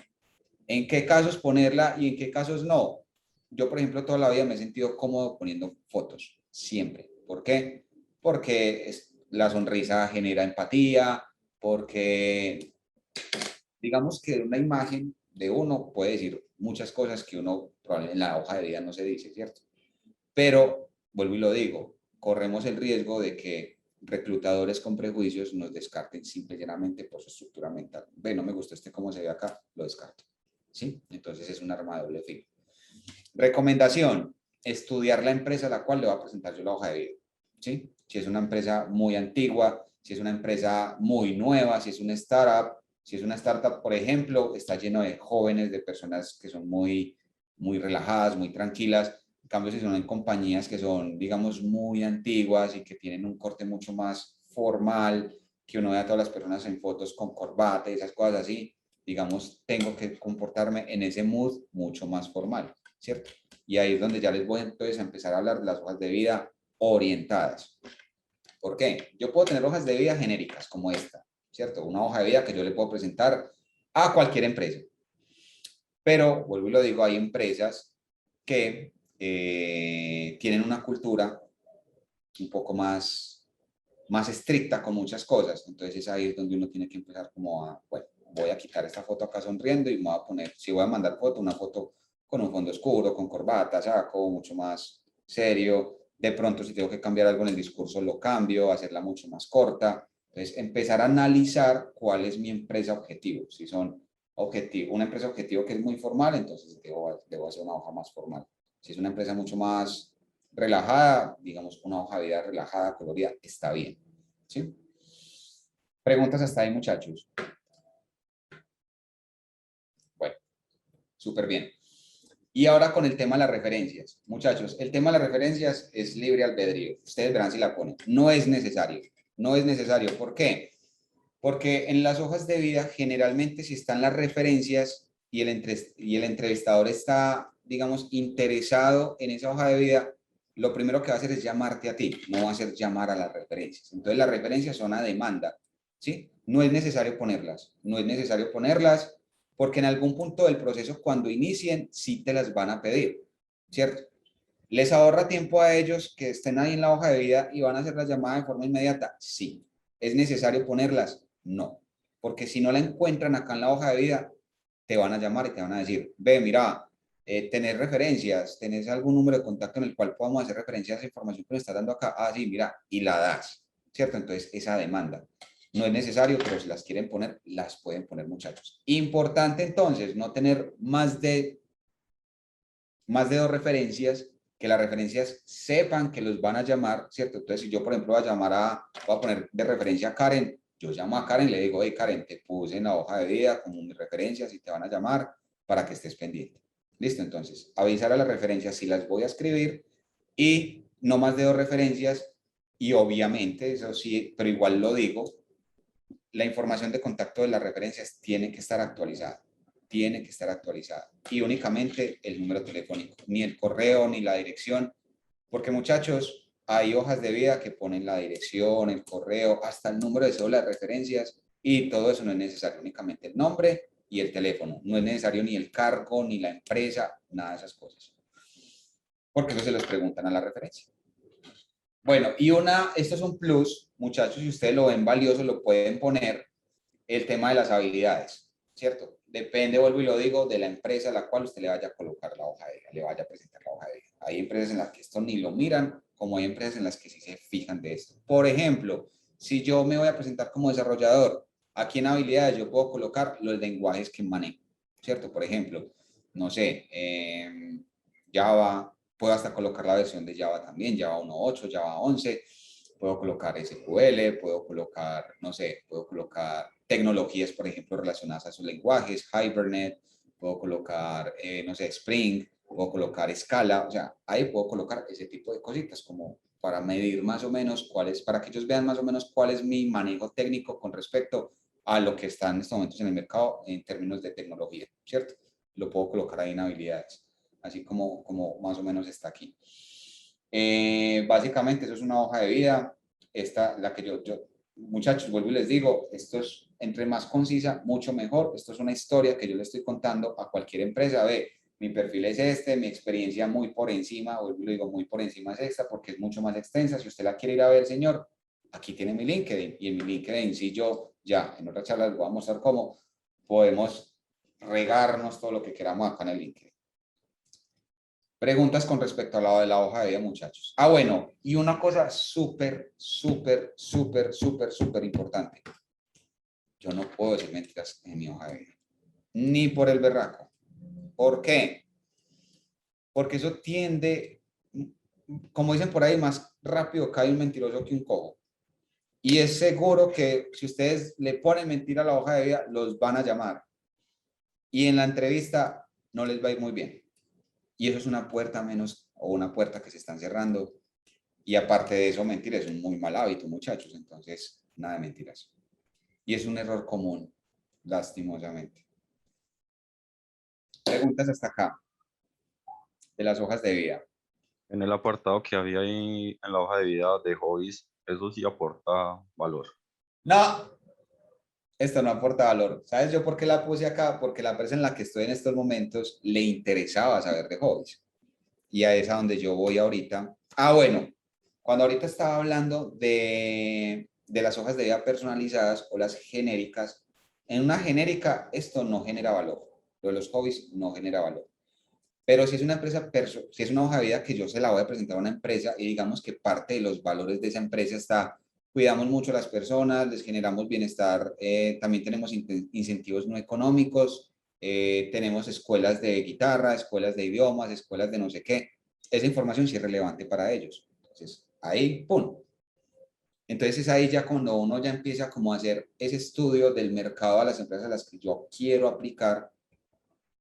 ¿En qué casos ponerla y en qué casos no? Yo, por ejemplo, toda la vida me he sentido cómodo poniendo fotos, siempre. ¿Por qué? Porque la sonrisa genera empatía, porque digamos que una imagen de uno puede decir muchas cosas que uno probablemente en la hoja de vida no se dice, ¿cierto? Pero, vuelvo y lo digo, corremos el riesgo de que reclutadores con prejuicios nos descarten simple y llanamente por su estructura mental. Ve, no me gustó cómo se ve acá, lo descarto. ¿Sí? Entonces es un arma de doble filo. Recomendación, estudiar la empresa a la cual le va a presentar yo la hoja de vida. ¿Sí? Si es una empresa muy antigua, si es una empresa muy nueva, si es una startup. Si es una startup, por ejemplo, está lleno de jóvenes, de personas que son muy relajadas, muy tranquilas. En cambio, si son en compañías que son, digamos, muy antiguas y que tienen un corte mucho más formal, que uno ve a todas las personas en fotos con corbata y esas cosas así, digamos, tengo que comportarme en ese mood mucho más formal, ¿cierto? Y ahí es donde ya les voy entonces a empezar a hablar de las hojas de vida orientadas. ¿Por qué? Yo puedo tener hojas de vida genéricas como esta, ¿cierto? Una hoja de vida que yo le puedo presentar a cualquier empresa. Pero, vuelvo y lo digo, hay empresas que tienen una cultura un poco más estricta con muchas cosas. Entonces es ahí donde uno tiene que empezar como a, bueno, voy a quitar esta foto acá sonriendo y me voy a poner, si voy a mandar foto, una foto con un fondo oscuro, con corbata, saco, mucho más serio. De pronto si tengo que cambiar algo en el discurso lo cambio, hacerla mucho más corta. Entonces empezar a analizar cuál es mi empresa objetivo. Si son una empresa objetivo que es muy formal, entonces debo hacer una hoja más formal. Si es una empresa mucho más relajada, digamos una hoja de vida relajada, colorida, está bien. ¿Sí? Preguntas hasta ahí, muchachos. Bueno, súper bien. Y ahora con el tema de las referencias. Muchachos, el tema de las referencias es libre albedrío. Ustedes verán si la ponen. No es necesario. No es necesario. ¿Por qué? Porque en las hojas de vida, generalmente, si están las referencias y el entrevistador está, digamos, interesado en esa hoja de vida, lo primero que va a hacer es llamarte a ti, no va a ser llamar a las referencias. Entonces, las referencias son a demanda, ¿sí? No es necesario ponerlas, no es necesario ponerlas, porque en algún punto del proceso, cuando inicien, sí te las van a pedir, ¿cierto? ¿Les ahorra tiempo a ellos que estén ahí en la hoja de vida y van a hacer la llamada de forma inmediata? Sí. ¿Es necesario ponerlas? No. Porque si no la encuentran acá en la hoja de vida, te van a llamar y te van a decir, ve, mira, ¿tenés referencias? ¿Tenés algún número de contacto en el cual podamos hacer referencia a esa información que me estás dando acá? Ah, sí, mira, y la das, ¿cierto? Entonces, esa demanda. No es necesario, pero si las quieren poner, las pueden poner, muchachos. Importante, entonces, no tener más de 2 referencias, que las referencias sepan que los van a llamar, ¿cierto? Entonces, si yo, por ejemplo, voy a poner de referencia a Karen, yo llamo a Karen y le digo, hey, Karen, te puse en la hoja de vida como mis referencias y te van a llamar para que estés pendiente. Listo, entonces, avisar a las referencias si las voy a escribir y no más de 2 referencias y obviamente, eso sí, pero igual lo digo, la información de contacto de las referencias tiene que estar actualizada. Tiene que estar actualizada. Y únicamente el número telefónico, ni el correo, ni la dirección. Porque, muchachos, hay hojas de vida que ponen la dirección, el correo, hasta el número de cédula de referencias, y todo eso no es necesario, únicamente el nombre y el teléfono. No es necesario ni el cargo, ni la empresa, nada de esas cosas. Porque eso se los preguntan a la referencia. Bueno, y esto es un plus, muchachos, si ustedes lo ven valioso, lo pueden poner, el tema de las habilidades, ¿cierto? Depende, vuelvo y lo digo, de la empresa a la cual usted le vaya a colocar la hoja de vida, le vaya a presentar la hoja de vida. Hay empresas en las que esto ni lo miran, como hay empresas en las que sí se fijan de esto. Por ejemplo, si yo me voy a presentar como desarrollador, aquí en habilidades yo puedo colocar los lenguajes que manejo, ¿cierto? Por ejemplo, no sé, Java, puedo hasta colocar la versión de Java también, Java 1.8, Java 11, puedo colocar SQL, puedo colocar, no sé, puedo colocar tecnologías, por ejemplo, relacionadas a esos lenguajes, Hibernate, puedo colocar, no sé, Spring, puedo colocar Scala, o sea, ahí puedo colocar ese tipo de cositas como para medir más o menos para que ellos vean más o menos cuál es mi manejo técnico con respecto a lo que está en estos momentos en el mercado en términos de tecnología, ¿cierto? Lo puedo colocar ahí en habilidades, así como más o menos está aquí. Básicamente eso es una hoja de vida, esta, la que yo muchachos, vuelvo y les digo, esto es entre más concisa, mucho mejor. Esto es una historia que yo le estoy contando a cualquier empresa. Ve, mi perfil es este, mi experiencia muy por encima, vuelvo y lo digo, muy por encima es esta porque es mucho más extensa. Si usted la quiere ir a ver, señor, aquí tiene mi LinkedIn. Y en mi LinkedIn, si yo ya en otra charla les voy a mostrar cómo podemos regarnos todo lo que queramos acá en el LinkedIn. Preguntas con respecto a la de la hoja de vida, muchachos. Ah, bueno, y una cosa súper importante. Yo no puedo decir mentiras en mi hoja de vida. Ni por el berraco. ¿Por qué? Porque eso tiende, como dicen por ahí, más rápido cae un mentiroso que un cojo. Y es seguro que si ustedes le ponen mentira a la hoja de vida, los van a llamar. Y en la entrevista no les va a ir muy bien. Y eso es una puerta menos o una puerta que se están cerrando. Y aparte de eso, mentir es un muy mal hábito, muchachos. Entonces, nada de mentiras. Y es un error común, lastimosamente. Preguntas hasta acá, de las hojas de vida. En el apartado que había ahí en la hoja de vida de hobbies, eso sí aporta valor. No, esto no aporta valor. ¿Sabes yo por qué la puse acá? Porque la empresa en la que estoy en estos momentos le interesaba saber de hobbies. Y a esa donde yo voy ahorita. Ah, bueno, cuando ahorita estaba hablando de las hojas de vida personalizadas o las genéricas, en una genérica esto no genera valor. Lo de los hobbies no genera valor. Pero si es una empresa, si es una hoja de vida que yo se la voy a presentar a una empresa y digamos que parte de los valores de esa empresa está, cuidamos mucho a las personas, les generamos bienestar, también tenemos incentivos no económicos, tenemos escuelas de guitarra, escuelas de idiomas, escuelas de no sé qué. Esa información sí es relevante para ellos. Entonces, ahí, ¡pum! Entonces es ahí ya cuando uno ya empieza como a hacer ese estudio del mercado a las empresas a las que yo quiero aplicar.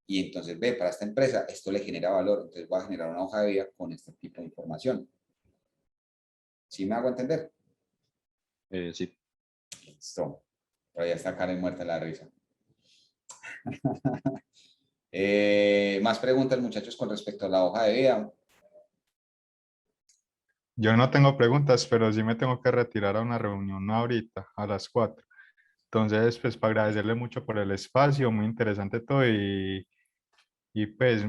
Y entonces, ve, para esta empresa esto le genera valor, entonces voy a generar una hoja de vida con este tipo de información. ¿Sí me hago entender? Sí. Listo. Pero ya está Karen muerta de la risa. Más preguntas, muchachos, con respecto a la hoja de vida. Yo no tengo preguntas, pero sí me tengo que retirar a una reunión ahorita, a las 4. Entonces, pues para agradecerle mucho por el espacio, muy interesante todo y pues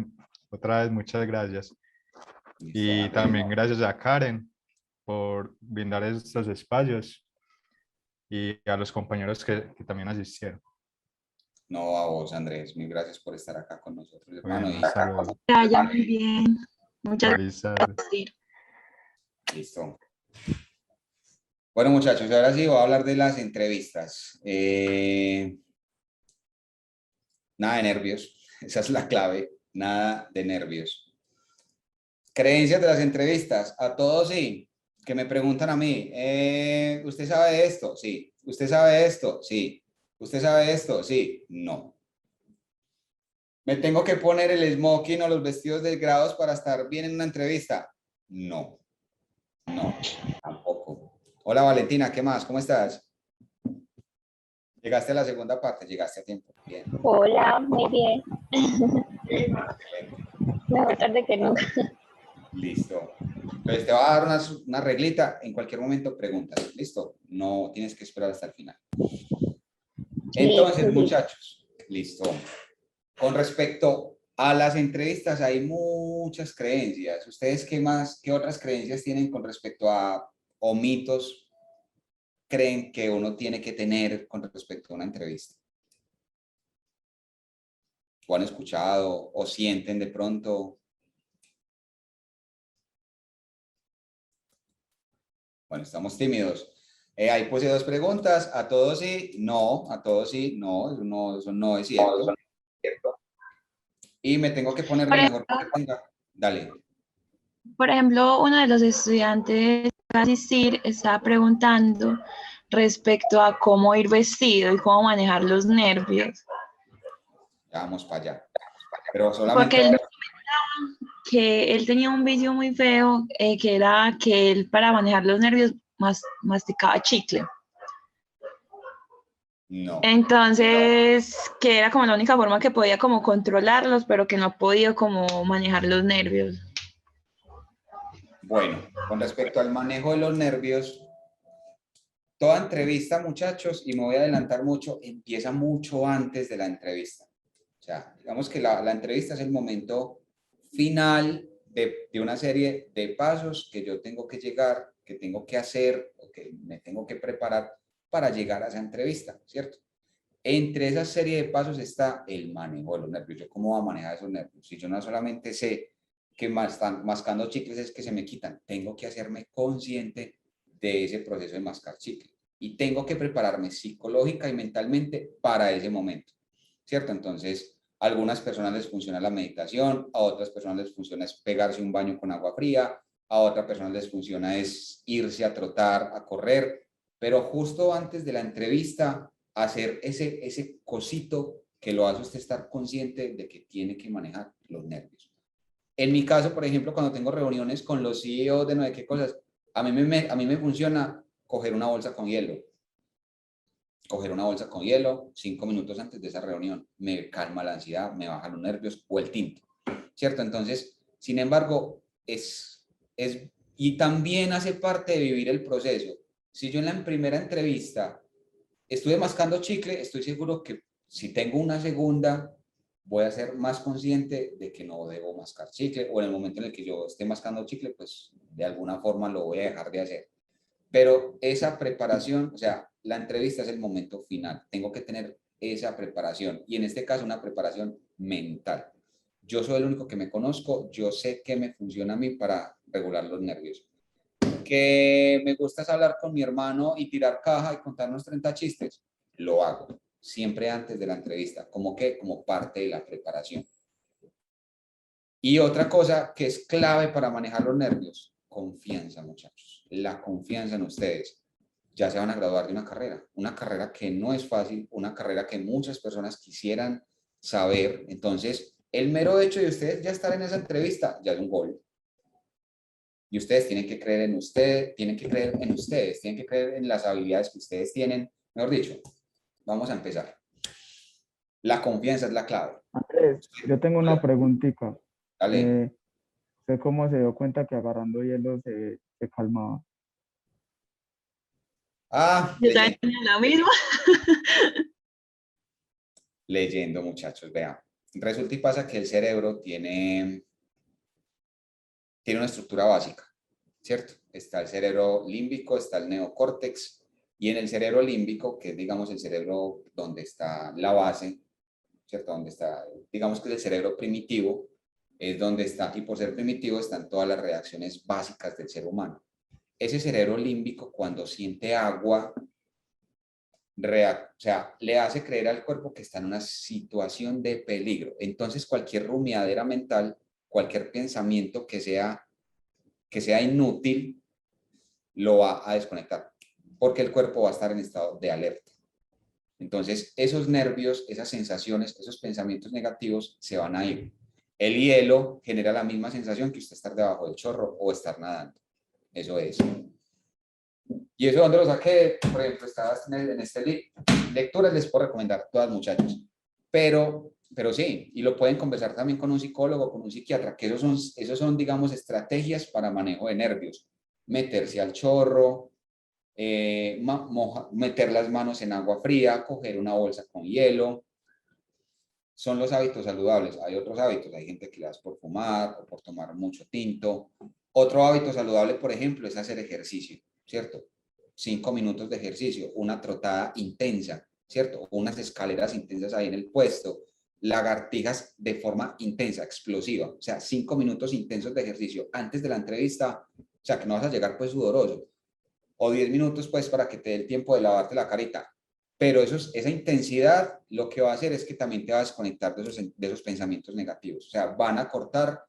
otra vez muchas gracias. Listo, Y dale. también gracias a Karen por brindar estos espacios y a los compañeros que también asistieron. No, a vos, Andrés. Mil gracias por estar acá con nosotros, hermano. Bueno, Y hasta luego. Que vaya muy bien. Muchas Feliz tarde. gracias por asistir. listo. Bueno, muchachos, ahora sí voy a hablar de las entrevistas. Nada de nervios. Esa es la clave. Nada de nervios. Creencias de las entrevistas. A todos sí. Que me preguntan a mí, ¿usted sabe de esto? Sí. ¿Usted sabe esto? Sí. ¿Usted sabe esto? Sí. No. ¿Me tengo que poner el smoking o los vestidos delgados para estar bien en una entrevista? No. No, tampoco. Hola Valentina, ¿qué más? ¿Cómo estás? Llegaste a la segunda parte, llegaste a tiempo. Bien. Hola, muy bien. Excelente. Mejor tarde que nunca. Listo. Entonces te va a dar una reglita. En cualquier momento preguntas. Listo. No tienes que esperar hasta el final. Entonces, muchachos, listo. Con respecto a las entrevistas, hay muchas creencias. ¿Ustedes qué otras creencias tienen con respecto a o mitos creen que uno tiene que tener con respecto a una entrevista? ¿O han escuchado o sienten de pronto? Bueno, estamos tímidos. Ahí puse dos preguntas. ¿A todos sí? No. ¿A todos sí? No, eso no es cierto. Y me tengo que poner lo mejor que tenga. Dale. Por ejemplo, uno de los estudiantes que va a asistir está preguntando respecto a cómo ir vestido y cómo manejar los nervios. Ya vamos para allá. Pero Porque solamente... él comentaba que él tenía un vicio muy feo, que era que él para manejar los nervios masticaba chicle. No. Entonces, que era como la única forma que podía como controlarlos, pero que no podía como manejar los nervios. Bueno, con respecto al manejo de los nervios, toda entrevista, muchachos, y me voy a adelantar mucho, empieza mucho antes de la entrevista. O sea, digamos que la entrevista es el momento final de una serie de pasos que yo tengo que llegar, que tengo que hacer, o que me tengo que preparar para llegar a esa entrevista, ¿cierto? Entre esa serie de pasos está el manejo de los nervios. ¿Yo cómo voy a manejar esos nervios? Si yo no solamente sé que mascando chicles es que se me quitan, tengo que hacerme consciente de ese proceso de mascar chicle. Y tengo que prepararme psicológica y mentalmente para ese momento, ¿cierto? Entonces, a algunas personas les funciona la meditación, a otras personas les funciona es pegarse un baño con agua fría, a otras personas les funciona es irse a trotar, a correr, pero justo antes de la entrevista, hacer ese cosito que lo hace usted estar consciente de que tiene que manejar los nervios. En mi caso, por ejemplo, cuando tengo reuniones con los CEOs de no sé qué cosas, a mí me funciona coger una bolsa con hielo. Coger una bolsa con hielo 5 minutos antes de esa reunión. Me calma la ansiedad, me baja los nervios o el tinto, ¿cierto? Entonces, sin embargo, y también hace parte de vivir el proceso. Si yo en la primera entrevista estuve mascando chicle, estoy seguro que si tengo una segunda, voy a ser más consciente de que no debo mascar chicle, o en el momento en el que yo esté mascando chicle, pues de alguna forma lo voy a dejar de hacer. Pero esa preparación, o sea, la entrevista es el momento final. Tengo que tener esa preparación, y en este caso una preparación mental. Yo soy el único que me conozco, yo sé qué me funciona a mí para regular los nervios. Que me gusta es hablar con mi hermano y tirar caja y contarnos 30 chistes, lo hago siempre antes de la entrevista, como parte de la preparación. Y otra cosa que es clave para manejar los nervios, confianza, muchachos, la confianza en ustedes. Ya se van a graduar de una carrera que no es fácil, una carrera que muchas personas quisieran saber. Entonces, el mero hecho de ustedes ya estar en esa entrevista ya es un gol. Y ustedes tienen que creer en ustedes, tienen que creer en ustedes, tienen que creer en las habilidades que ustedes tienen. Mejor dicho, vamos a empezar. La confianza es la clave. Andrés, yo tengo una preguntita. Dale. ¿Usted cómo se dio cuenta que agarrando hielo se calmaba? Yo también tenía la misma. Leyendo, muchachos, vean. Resulta y pasa que el cerebro tiene una estructura básica, ¿cierto? Está el cerebro límbico, está el neocórtex, y en el cerebro límbico, que es, digamos, el cerebro donde está la base, ¿cierto? Donde está, digamos que es el cerebro primitivo, es donde está, y por ser primitivo están todas las reacciones básicas del ser humano. Ese cerebro límbico, cuando siente agua, o sea, le hace creer al cuerpo que está en una situación de peligro. Entonces, cualquier rumiadera mental, cualquier pensamiento que sea inútil, lo va a desconectar, porque el cuerpo va a estar en estado de alerta. Entonces, esos nervios, esas sensaciones, esos pensamientos negativos se van a ir. El hielo genera la misma sensación que usted estar debajo del chorro o estar nadando. Eso es. Y eso, ¿dónde lo saqué? Por ejemplo, estaba en este lecturas, les puedo recomendar todas, muchachos. Pero sí, y lo pueden conversar también con un psicólogo, con un psiquiatra, que esos son, digamos, estrategias para manejo de nervios. Meterse al chorro, meter las manos en agua fría, coger una bolsa con hielo. Son los hábitos saludables. Hay otros hábitos, hay gente que le da por fumar o por tomar mucho tinto. Otro hábito saludable, por ejemplo, es hacer ejercicio, ¿cierto? 5 minutos de ejercicio, una trotada intensa, ¿cierto? Unas escaleras intensas ahí en el puesto, lagartijas de forma intensa, explosiva, o sea, 5 minutos intensos de ejercicio antes de la entrevista, o sea, que no vas a llegar pues sudoroso, o 10 minutos pues para que te dé el tiempo de lavarte la carita. Pero esa intensidad lo que va a hacer es que también te va a desconectar de esos pensamientos negativos. O sea, van a cortar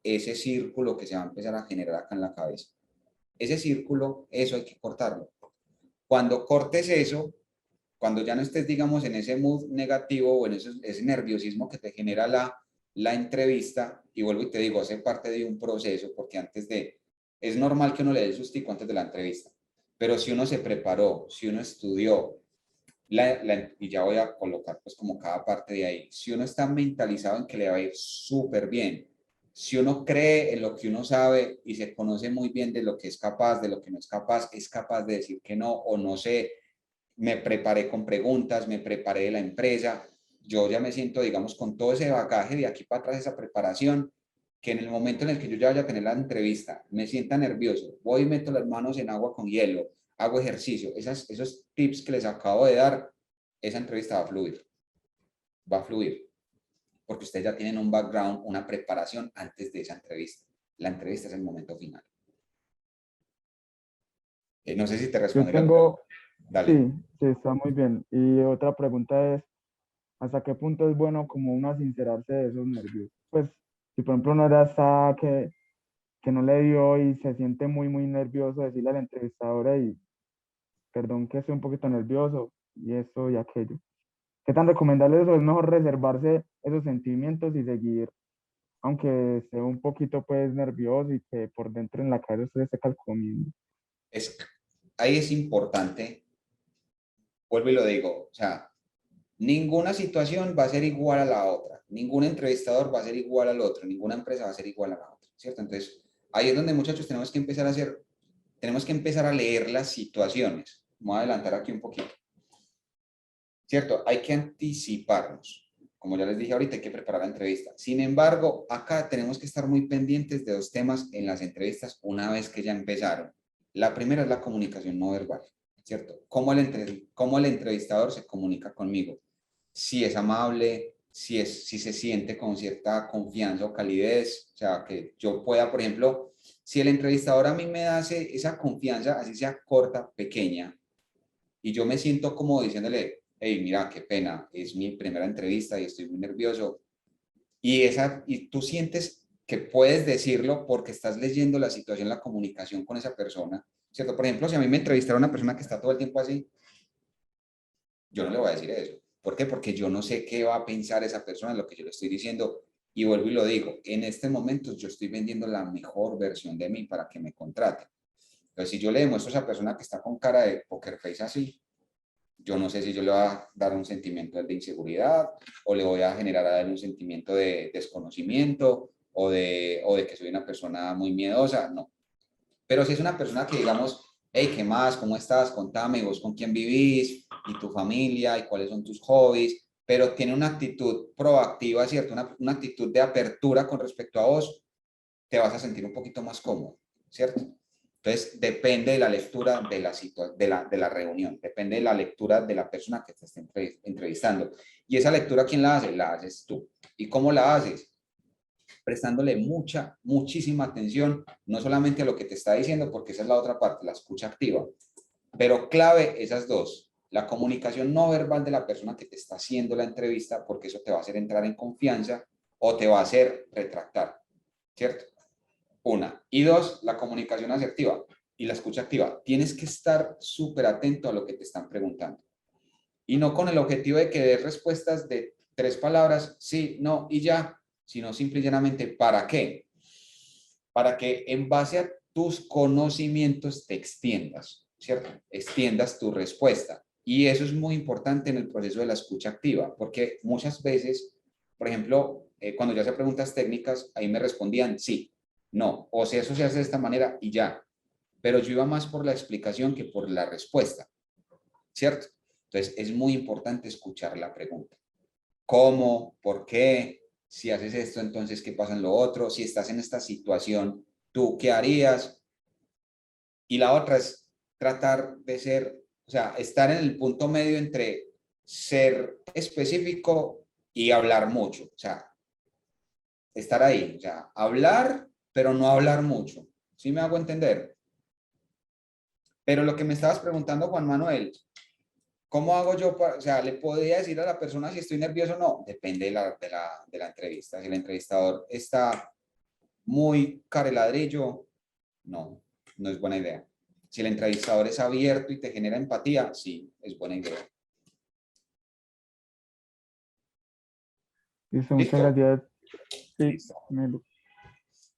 ese círculo que se va a empezar a generar acá en la cabeza. Ese círculo, eso hay que cortarlo. Cuando cortes eso, cuando ya no estés, digamos, en ese mood negativo o en ese nerviosismo que te genera la entrevista, y vuelvo y te digo, hace parte de un proceso, porque es normal que uno le dé el sustico antes de la entrevista, pero si uno se preparó, si uno estudió, y ya voy a colocar pues como cada parte de ahí, si uno está mentalizado en que le va a ir súper bien, Si uno cree en lo que uno sabe y se conoce muy bien de lo que es capaz, de lo que no es capaz de decir que no o no sé, me preparé con preguntas, me preparé de la empresa, yo ya me siento, digamos, con todo ese bagaje de aquí para atrás, esa preparación, que en el momento en el que yo ya vaya a tener la entrevista, me sienta nervioso, voy y meto las manos en agua con hielo, hago ejercicio, esos tips que les acabo de dar, esa entrevista va a fluir, porque ustedes ya tienen un background, una preparación antes de esa entrevista. La entrevista es el momento final. No sé si te Yo respondí. tengo, Dale. sí, sí, está muy bien. Y otra pregunta es, ¿hasta qué punto es bueno como uno sincerarse de esos nervios? Pues, si por ejemplo uno era hasta que no le dio y se siente muy, muy nervioso, decirle a la entrevistadora y perdón que estoy un poquito nervioso y esto y aquello. ¿Qué tan recomendable es eso? Es mejor reservarse esos sentimientos y seguir, aunque esté un poquito pues nervioso y que por dentro en la cabeza usted esté calcomiendo. Ahí es importante, vuelvo y lo digo, o sea, ninguna situación va a ser igual a la otra, ningún entrevistador va a ser igual al otro, ninguna empresa va a ser igual a la otra, ¿cierto? Entonces, ahí es donde muchachos tenemos que empezar a leer las situaciones. Vamos a adelantar aquí un poquito, ¿cierto? Hay que anticiparnos. Como ya les dije ahorita, hay que preparar la entrevista. Sin embargo, acá tenemos que estar muy pendientes de dos temas en las entrevistas una vez que ya empezaron. La primera es la comunicación no verbal, ¿cierto? ¿Cómo el entrevistador se comunica conmigo? Si es amable, si se siente con cierta confianza o calidez, o sea, que yo pueda, por ejemplo, si el entrevistador a mí me da esa confianza, así sea corta, pequeña, y yo me siento como diciéndole, hey, mira, qué pena, es mi primera entrevista y estoy muy nervioso, y tú sientes que puedes decirlo porque estás leyendo la situación, la comunicación con esa persona, ¿cierto? Por ejemplo, si a mí me entrevistara una persona que está todo el tiempo así, yo no le voy a decir eso. ¿Por qué? Porque yo no sé qué va a pensar esa persona en lo que yo le estoy diciendo. Y vuelvo y lo digo, en este momento yo estoy vendiendo la mejor versión de mí para que me contraten. Entonces, si yo le demuestro a esa persona que está con cara de poker face así, yo no sé si yo le voy a dar un sentimiento de inseguridad o le voy a generar a él un sentimiento de desconocimiento o de que soy una persona muy miedosa. No. Pero si es una persona que digamos, hey, ¿qué más? ¿Cómo estás? Contame, vos con quién vivís y tu familia y cuáles son tus hobbies, pero tiene una actitud proactiva, ¿cierto? Una actitud de apertura con respecto a vos, te vas a sentir un poquito más cómodo, ¿cierto? Entonces, depende de la lectura de la reunión, depende de la lectura de la persona que te esté entrevistando. Y esa lectura, ¿quién la hace? La haces tú. ¿Y cómo la haces? Prestándole muchísima atención, no solamente a lo que te está diciendo, porque esa es la otra parte, la escucha activa, pero clave esas dos, la comunicación no verbal de la persona que te está haciendo la entrevista, porque eso te va a hacer entrar en confianza o te va a hacer retractar, ¿cierto? Una. Y dos, la comunicación asertiva y la escucha activa. Tienes que estar súper atento a lo que te están preguntando. Y no con el objetivo de que des respuestas de 3 palabras, sí, no y ya, sino simple y llanamente, ¿para qué? Para que en base a tus conocimientos te extiendas, ¿cierto? Extiendas tu respuesta. Y eso es muy importante en el proceso de la escucha activa, porque muchas veces, por ejemplo, cuando yo hacía preguntas técnicas, ahí me respondían sí, no, o sea, eso se hace de esta manera y ya. Pero yo iba más por la explicación que por la respuesta, ¿cierto? Entonces, es muy importante escuchar la pregunta. ¿Cómo? ¿Por qué? Si haces esto, entonces, ¿qué pasa en lo otro? Si estás en esta situación, ¿tú qué harías? Y la otra es tratar de ser, o sea, estar en el punto medio entre ser específico y hablar mucho. O sea, estar ahí, o sea, hablar, pero no hablar mucho. ¿Sí me hago entender? Pero lo que me estabas preguntando, Juan Manuel, ¿cómo hago yo para, o sea, le podría decir a la persona si estoy nervioso o no? Depende de la entrevista. Si el entrevistador está muy careladrillo, no, no es buena idea. Si el entrevistador es abierto y te genera empatía, sí, es buena idea. Listo, muchas ¿Listo? gracias. Sí, Listo. Melu.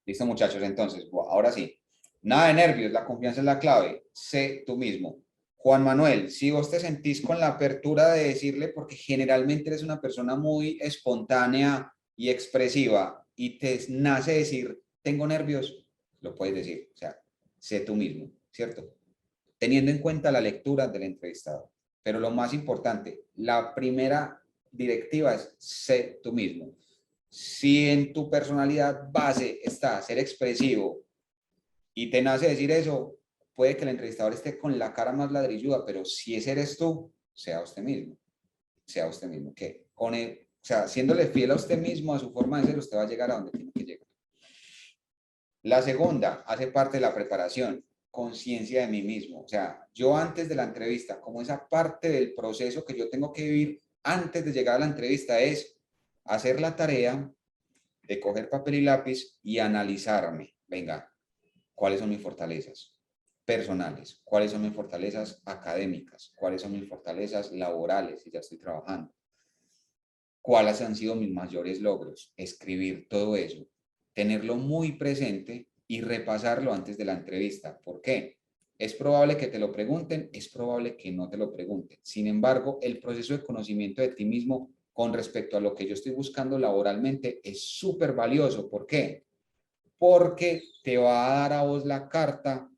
Listo, muchachos. Entonces, ahora sí. Nada de nervios, la confianza es la clave. Sé tú mismo. Juan Manuel, si vos te sentís con la apertura de decirle, porque generalmente eres una persona muy espontánea y expresiva, y te nace decir, tengo nervios, lo puedes decir. O sea, sé tú mismo, ¿cierto? Teniendo en cuenta la lectura del entrevistador. Pero lo más importante, la primera directiva es sé tú mismo. Si en tu personalidad base está ser expresivo y te nace decir eso, puede que el entrevistador esté con la cara más ladrilluda, pero si ese eres tú, sea usted mismo. Sea usted mismo. Que con él, o sea, siéndole fiel a usted mismo, a su forma de ser, usted va a llegar a donde tiene que llegar. La segunda hace parte de la preparación, conciencia de mí mismo. O sea, yo antes de la entrevista, como esa parte del proceso que yo tengo que vivir antes de llegar a la entrevista es hacer la tarea de coger papel y lápiz y analizarme. Venga, ¿cuáles son mis fortalezas personales? ¿Cuáles son mis fortalezas académicas? ¿Cuáles son mis fortalezas laborales si ya estoy trabajando? ¿Cuáles han sido mis mayores logros? Escribir todo eso, tenerlo muy presente y repasarlo antes de la entrevista. ¿Por qué? Es probable que te lo pregunten, es probable que no te lo pregunten. Sin embargo, el proceso de conocimiento de ti mismo con respecto a lo que yo estoy buscando laboralmente es súper valioso. ¿Por qué? Porque te va a dar a vos la carta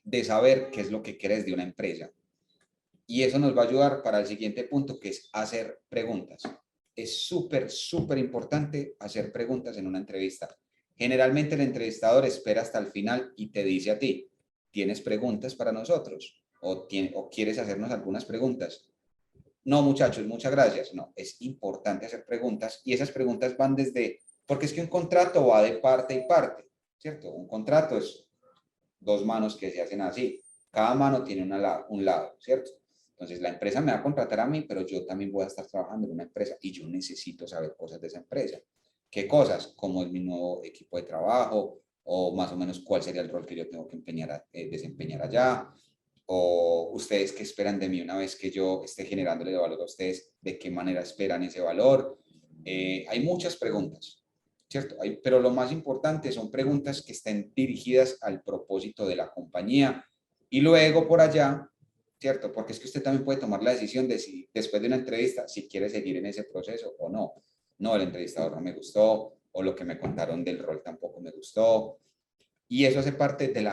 de saber qué es lo que quieres de una empresa. Y eso nos va a ayudar para el siguiente punto, que es hacer preguntas. Es súper, súper importante hacer preguntas en una entrevista. Generalmente el entrevistador espera hasta el final y te dice a ti, ¿tienes preguntas para nosotros? ¿O quieres hacernos algunas preguntas? No, muchachos, muchas gracias. No, es importante hacer preguntas y esas preguntas van desde, porque es que un contrato va de parte y parte, ¿cierto? Un contrato es dos manos que se hacen así. Cada mano tiene un lado, ¿cierto? Entonces, la empresa me va a contratar a mí, pero yo también voy a estar trabajando en una empresa y yo necesito saber cosas de esa empresa. ¿Qué cosas? ¿Cómo es mi nuevo equipo de trabajo? O más o menos cuál sería el rol que yo tengo que desempeñar allá. O ustedes qué esperan de mí una vez que yo esté generándole valor a ustedes, de qué manera esperan ese valor. Hay muchas preguntas, ¿cierto? Pero lo más importante son preguntas que estén dirigidas al propósito de la compañía y luego por allá, ¿cierto? Porque es que usted también puede tomar la decisión de si después de una entrevista, si quiere seguir en ese proceso o no. No, el entrevistador no me gustó o lo que me contaron del rol tampoco me gustó. Y eso hace parte de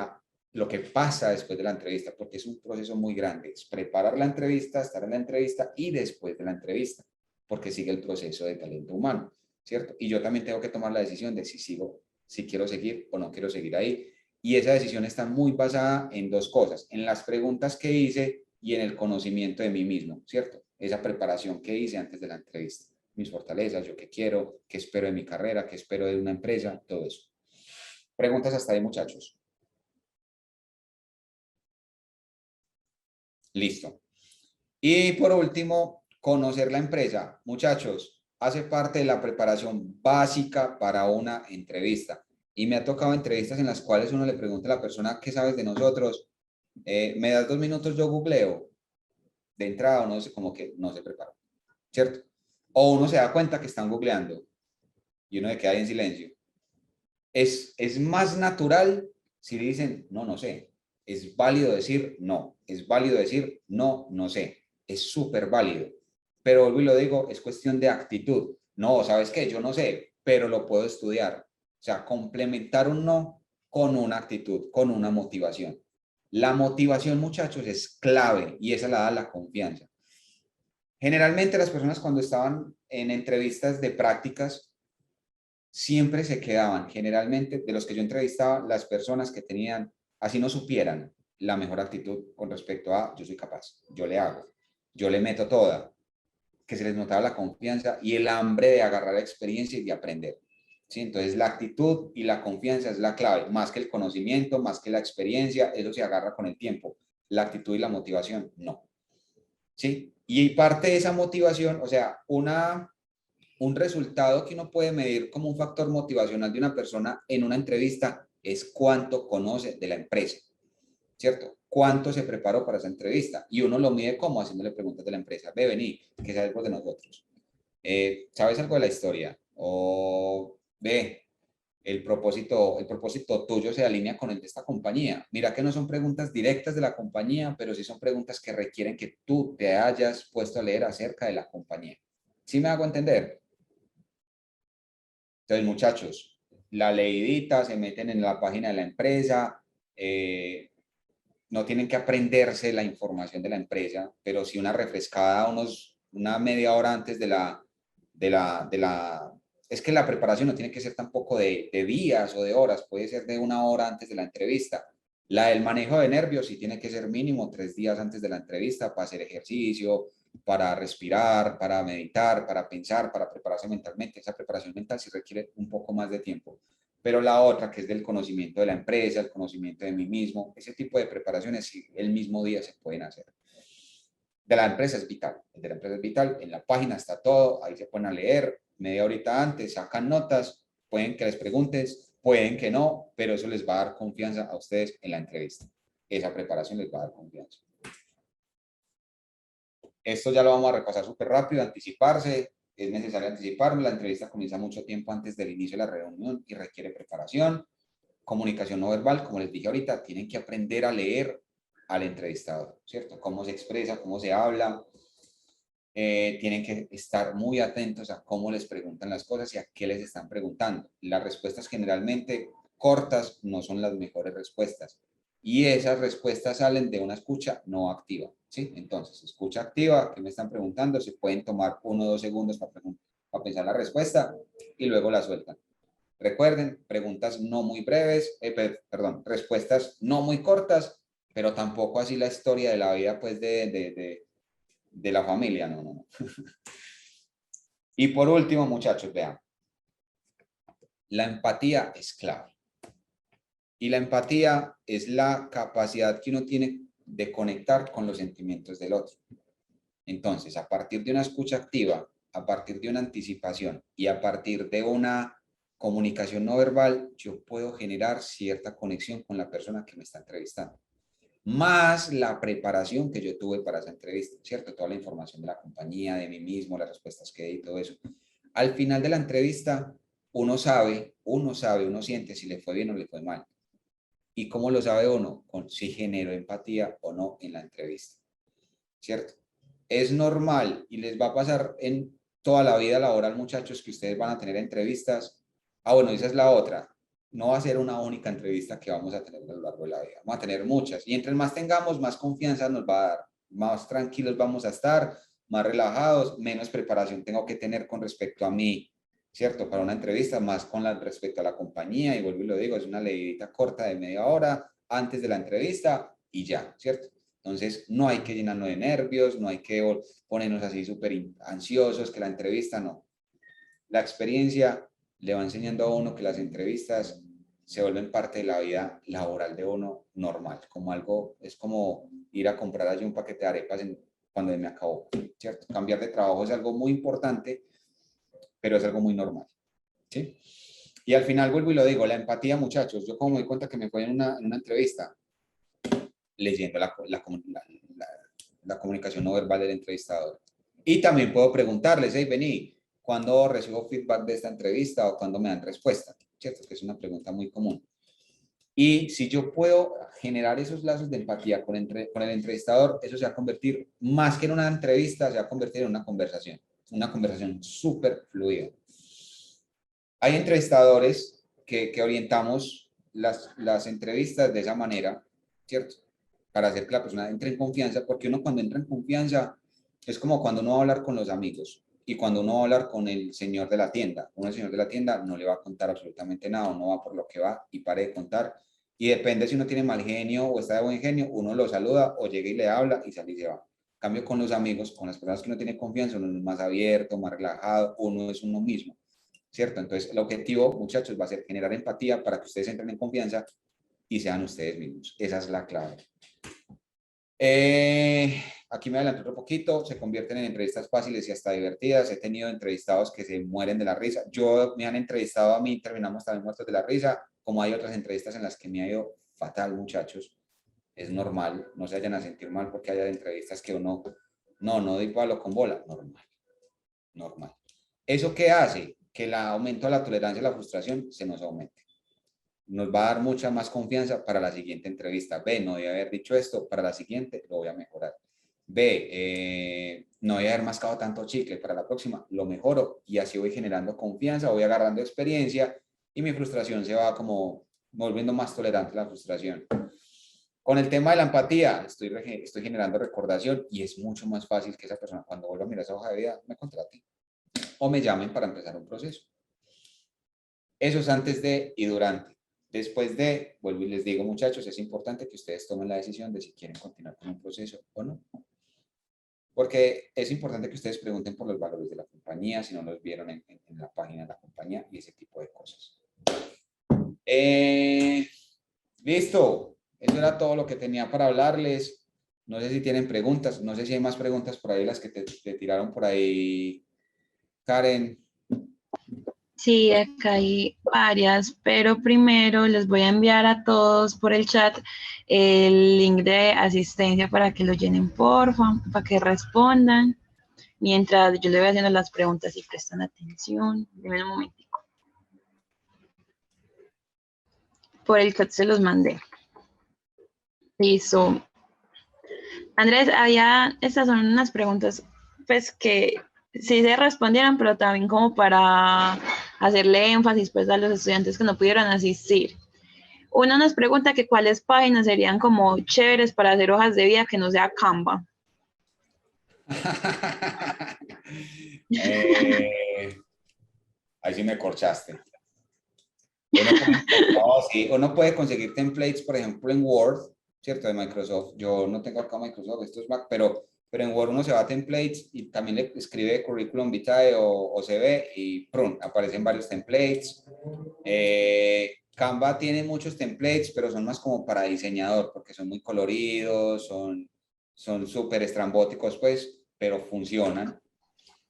lo que pasa después de la entrevista, porque es un proceso muy grande. Es preparar la entrevista, estar en la entrevista y después de la entrevista, porque sigue el proceso de talento humano, ¿cierto? Y yo también tengo que tomar la decisión de si sigo, si quiero seguir o no quiero seguir ahí. Y esa decisión está muy basada en dos cosas, en las preguntas que hice y en el conocimiento de mí mismo, ¿cierto? Esa preparación que hice antes de la entrevista, mis fortalezas, yo qué quiero, qué espero de mi carrera, qué espero de una empresa, todo eso. Preguntas hasta ahí, muchachos. Listo. Y por último, conocer la empresa. Muchachos, hace parte de la preparación básica para una entrevista. Y me ha tocado entrevistas en las cuales uno le pregunta a la persona, ¿qué sabes de nosotros? ¿Me das 2 minutos? Yo googleo. De entrada uno como que no se prepara, ¿cierto? O uno se da cuenta que están googleando y uno se queda ahí en silencio. Es más natural si le dicen, no, no sé. Es válido decir no. Es válido decir no, no sé. Es súper válido. Pero vuelvo y lo digo, es cuestión de actitud. No, ¿sabes qué? Yo no sé, pero lo puedo estudiar. O sea, complementar un no con una actitud, con una motivación. La motivación, muchachos, es clave y esa la da la confianza. Generalmente las personas cuando estaban en entrevistas de prácticas, siempre se quedaban, generalmente, de los que yo entrevistaba, las personas que tenían, así no supieran, la mejor actitud con respecto a yo soy capaz, yo le hago, yo le meto toda, que se les notaba la confianza y el hambre de agarrar experiencia y de aprender. ¿Sí? Entonces la actitud y la confianza es la clave, más que el conocimiento, más que la experiencia, eso se agarra con el tiempo. La actitud y la motivación, no. ¿Sí? Y parte de esa motivación, o sea, un resultado que uno puede medir como un factor motivacional de una persona en una entrevista es cuánto conoce de la empresa, ¿cierto? Cuánto se preparó para esa entrevista. Y uno lo mide como haciéndole preguntas de la empresa. Ve, vení, ¿qué sabes vos de nosotros? ¿Sabes algo de la historia? O ve, el propósito tuyo se alinea con el de esta compañía. Mira que no son preguntas directas de la compañía, pero sí son preguntas que requieren que tú te hayas puesto a leer acerca de la compañía. ¿Sí me hago entender? Entonces, muchachos, la leidita, se meten en la página de la empresa, no tienen que aprenderse la información de la empresa, pero sí una refrescada una media hora antes es que la preparación no tiene que ser tampoco de días o de horas, puede ser de una hora antes de la entrevista. La del manejo de nervios sí tiene que ser mínimo 3 días antes de la entrevista para hacer ejercicio, para respirar, para meditar, para pensar, para prepararse mentalmente. Esa preparación mental sí requiere un poco más de tiempo. Pero la otra, que es del conocimiento de la empresa, el conocimiento de mí mismo, ese tipo de preparaciones sí, el mismo día se pueden hacer. De la empresa es vital, el de la empresa es vital, en la página está todo, ahí se ponen a leer, media horita antes, sacan notas, pueden que les preguntes, pueden que no, pero eso les va a dar confianza a ustedes en la entrevista. Esa preparación les va a dar confianza. Esto ya lo vamos a repasar súper rápido, anticiparse, es necesario anticiparme, la entrevista comienza mucho tiempo antes del inicio de la reunión y requiere preparación. Comunicación no verbal, como les dije ahorita, tienen que aprender a leer al entrevistador, ¿cierto? Cómo se expresa, cómo se habla. Tienen que estar muy atentos a cómo les preguntan las cosas y a qué les están preguntando. Las respuestas generalmente cortas no son las mejores respuestas. Y esas respuestas salen de una escucha no activa, ¿sí? Entonces, escucha activa, ¿qué me están preguntando? Se pueden tomar 1 o 2 segundos para pensar la respuesta y luego la sueltan. Recuerden, preguntas no muy breves, respuestas no muy cortas, pero tampoco así la historia de la vida, pues, de la familia, no. Y por último, muchachos, vean, la empatía es clave. Y la empatía es la capacidad que uno tiene de conectar con los sentimientos del otro. Entonces, a partir de una escucha activa, a partir de una anticipación y a partir de una comunicación no verbal, yo puedo generar cierta conexión con la persona que me está entrevistando. Más la preparación que yo tuve para esa entrevista, ¿cierto? Toda la información de la compañía, de mí mismo, las respuestas que di y todo eso. Al final de la entrevista, uno siente si le fue bien o le fue mal. ¿Y cómo lo sabe uno? Si generó empatía o no en la entrevista, ¿cierto? Es normal y les va a pasar en toda la vida laboral, muchachos, que ustedes van a tener entrevistas. Bueno, esa es la otra. No va a ser una única entrevista que vamos a tener a lo largo de la vida. Vamos a tener muchas. Y entre más tengamos, más confianza nos va a dar. Más tranquilos vamos a estar, más relajados, menos preparación tengo que tener con respecto a mí, ¿cierto? Para una entrevista, más respecto a la compañía. Y vuelvo y lo digo, es una leidita corta de media hora antes de la entrevista y ya, ¿cierto? Entonces, no hay que llenarnos de nervios, no hay que ponernos así súper ansiosos, que la entrevista no. La experiencia le va enseñando a uno que las entrevistas se vuelven parte de la vida laboral de uno normal, como algo, es como ir a comprar allí un paquete de arepas cuando me acabó, ¿cierto? Cambiar de trabajo es algo muy importante, pero es algo muy normal, ¿sí? Y al final vuelvo y lo digo, la empatía, muchachos, yo como me doy cuenta que me fue en una entrevista, leyendo la comunicación no verbal del entrevistador. Y también puedo preguntarles, hey, vení, ¿cuándo recibo feedback de esta entrevista o cuándo me dan respuesta? ¿Cierto? Que es una pregunta muy común. Y si yo puedo generar esos lazos de empatía con el entrevistador, eso se va a convertir, más que en una entrevista, se va a convertir en una conversación súper fluida. Hay entrevistadores que orientamos las entrevistas de esa manera, ¿cierto? Para hacer que la persona entre en confianza, porque uno cuando entra en confianza es como cuando uno va a hablar con los amigos y cuando uno va a hablar con el señor de la tienda. Uno, el señor de la tienda, no le va a contar absolutamente nada, uno va por lo que va y pare de contar. Y depende si uno tiene mal genio o está de buen genio, uno lo saluda o llega y le habla y sale y se va. En cambio, con los amigos, con las personas que no tienen confianza, uno es más abierto, más relajado, uno es uno mismo, ¿cierto? Entonces, el objetivo, muchachos, va a ser generar empatía para que ustedes entren en confianza y sean ustedes mismos. Esa es la clave. Aquí me adelanto otro poquito, se convierten en entrevistas fáciles y hasta divertidas. He tenido entrevistados que se mueren de la risa. Me han entrevistado a mí, terminamos también muertos de la risa, como hay otras entrevistas en las que me ha ido fatal, muchachos. Es normal, no se vayan a sentir mal porque haya entrevistas que uno, no doy palo con bola, normal. ¿Eso qué hace? Que el aumento de la tolerancia a la frustración se nos aumente. Nos va a dar mucha más confianza para la siguiente entrevista. No debe haber dicho esto, para la siguiente lo voy a mejorar. B, no voy a haber mascado tanto chicle, para la próxima lo mejoro y así voy generando confianza, voy agarrando experiencia y mi frustración se va como volviendo más tolerante a la frustración. Con el tema de la empatía, estoy generando recordación y es mucho más fácil que esa persona cuando vuelva a mirar esa hoja de vida me contrate o me llamen para empezar un proceso. Eso es antes de y durante. Después de, vuelvo y les digo, muchachos, es importante que ustedes tomen la decisión de si quieren continuar con un proceso o no. Porque es importante que ustedes pregunten por los valores de la compañía, si no los vieron en la página de la compañía y ese tipo de cosas. Listo. Eso era todo lo que tenía para hablarles. No sé si tienen preguntas. No sé si hay más preguntas por ahí, las que te tiraron por ahí, Karen. Sí, acá hay varias, pero primero les voy a enviar a todos por el chat el link de asistencia para que lo llenen, porfa, para que respondan, mientras yo le voy haciendo las preguntas y prestan atención. Dime un momentico. Por el chat se los mandé. Listo. Andrés, estas son unas preguntas, pues, que sí se respondieron, pero también como para hacerle énfasis, pues, a los estudiantes que no pudieron asistir. Uno nos pregunta que cuáles páginas serían como chéveres para hacer hojas de vida que no sea Canva. Ahí sí me corchaste. Uno puede conseguir templates, por ejemplo, en Word, ¿cierto? De Microsoft. Yo no tengo acá Microsoft, esto es Mac, pero en Word uno se va a templates y también le escribe curriculum vitae o CV y ¡prum! Aparecen varios templates. Canva tiene muchos templates, pero son más como para diseñador, porque son muy coloridos, son súper estrambóticos, pues, pero funcionan.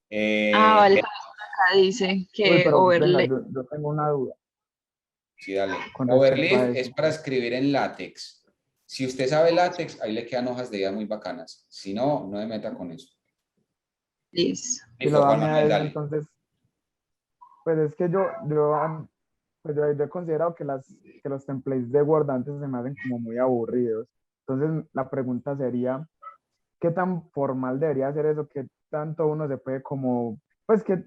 Vale, acá dice Uy, que pero venga, Overlay. yo tengo una duda Sí, dale. con respecto a Overleaf es eso. para escribir en látex. Si usted sabe látex, ahí le quedan hojas de vida muy bacanas. Si no, no me meta con eso. Listo. Si lo Listo, da Juan mía Manuel, es, dale. entonces, pues es que yo he considerado que los templates de Word antes se me hacen como muy aburridos. Entonces, la pregunta sería, ¿qué tan formal debería ser eso? ¿Qué tanto uno se puede como, pues que,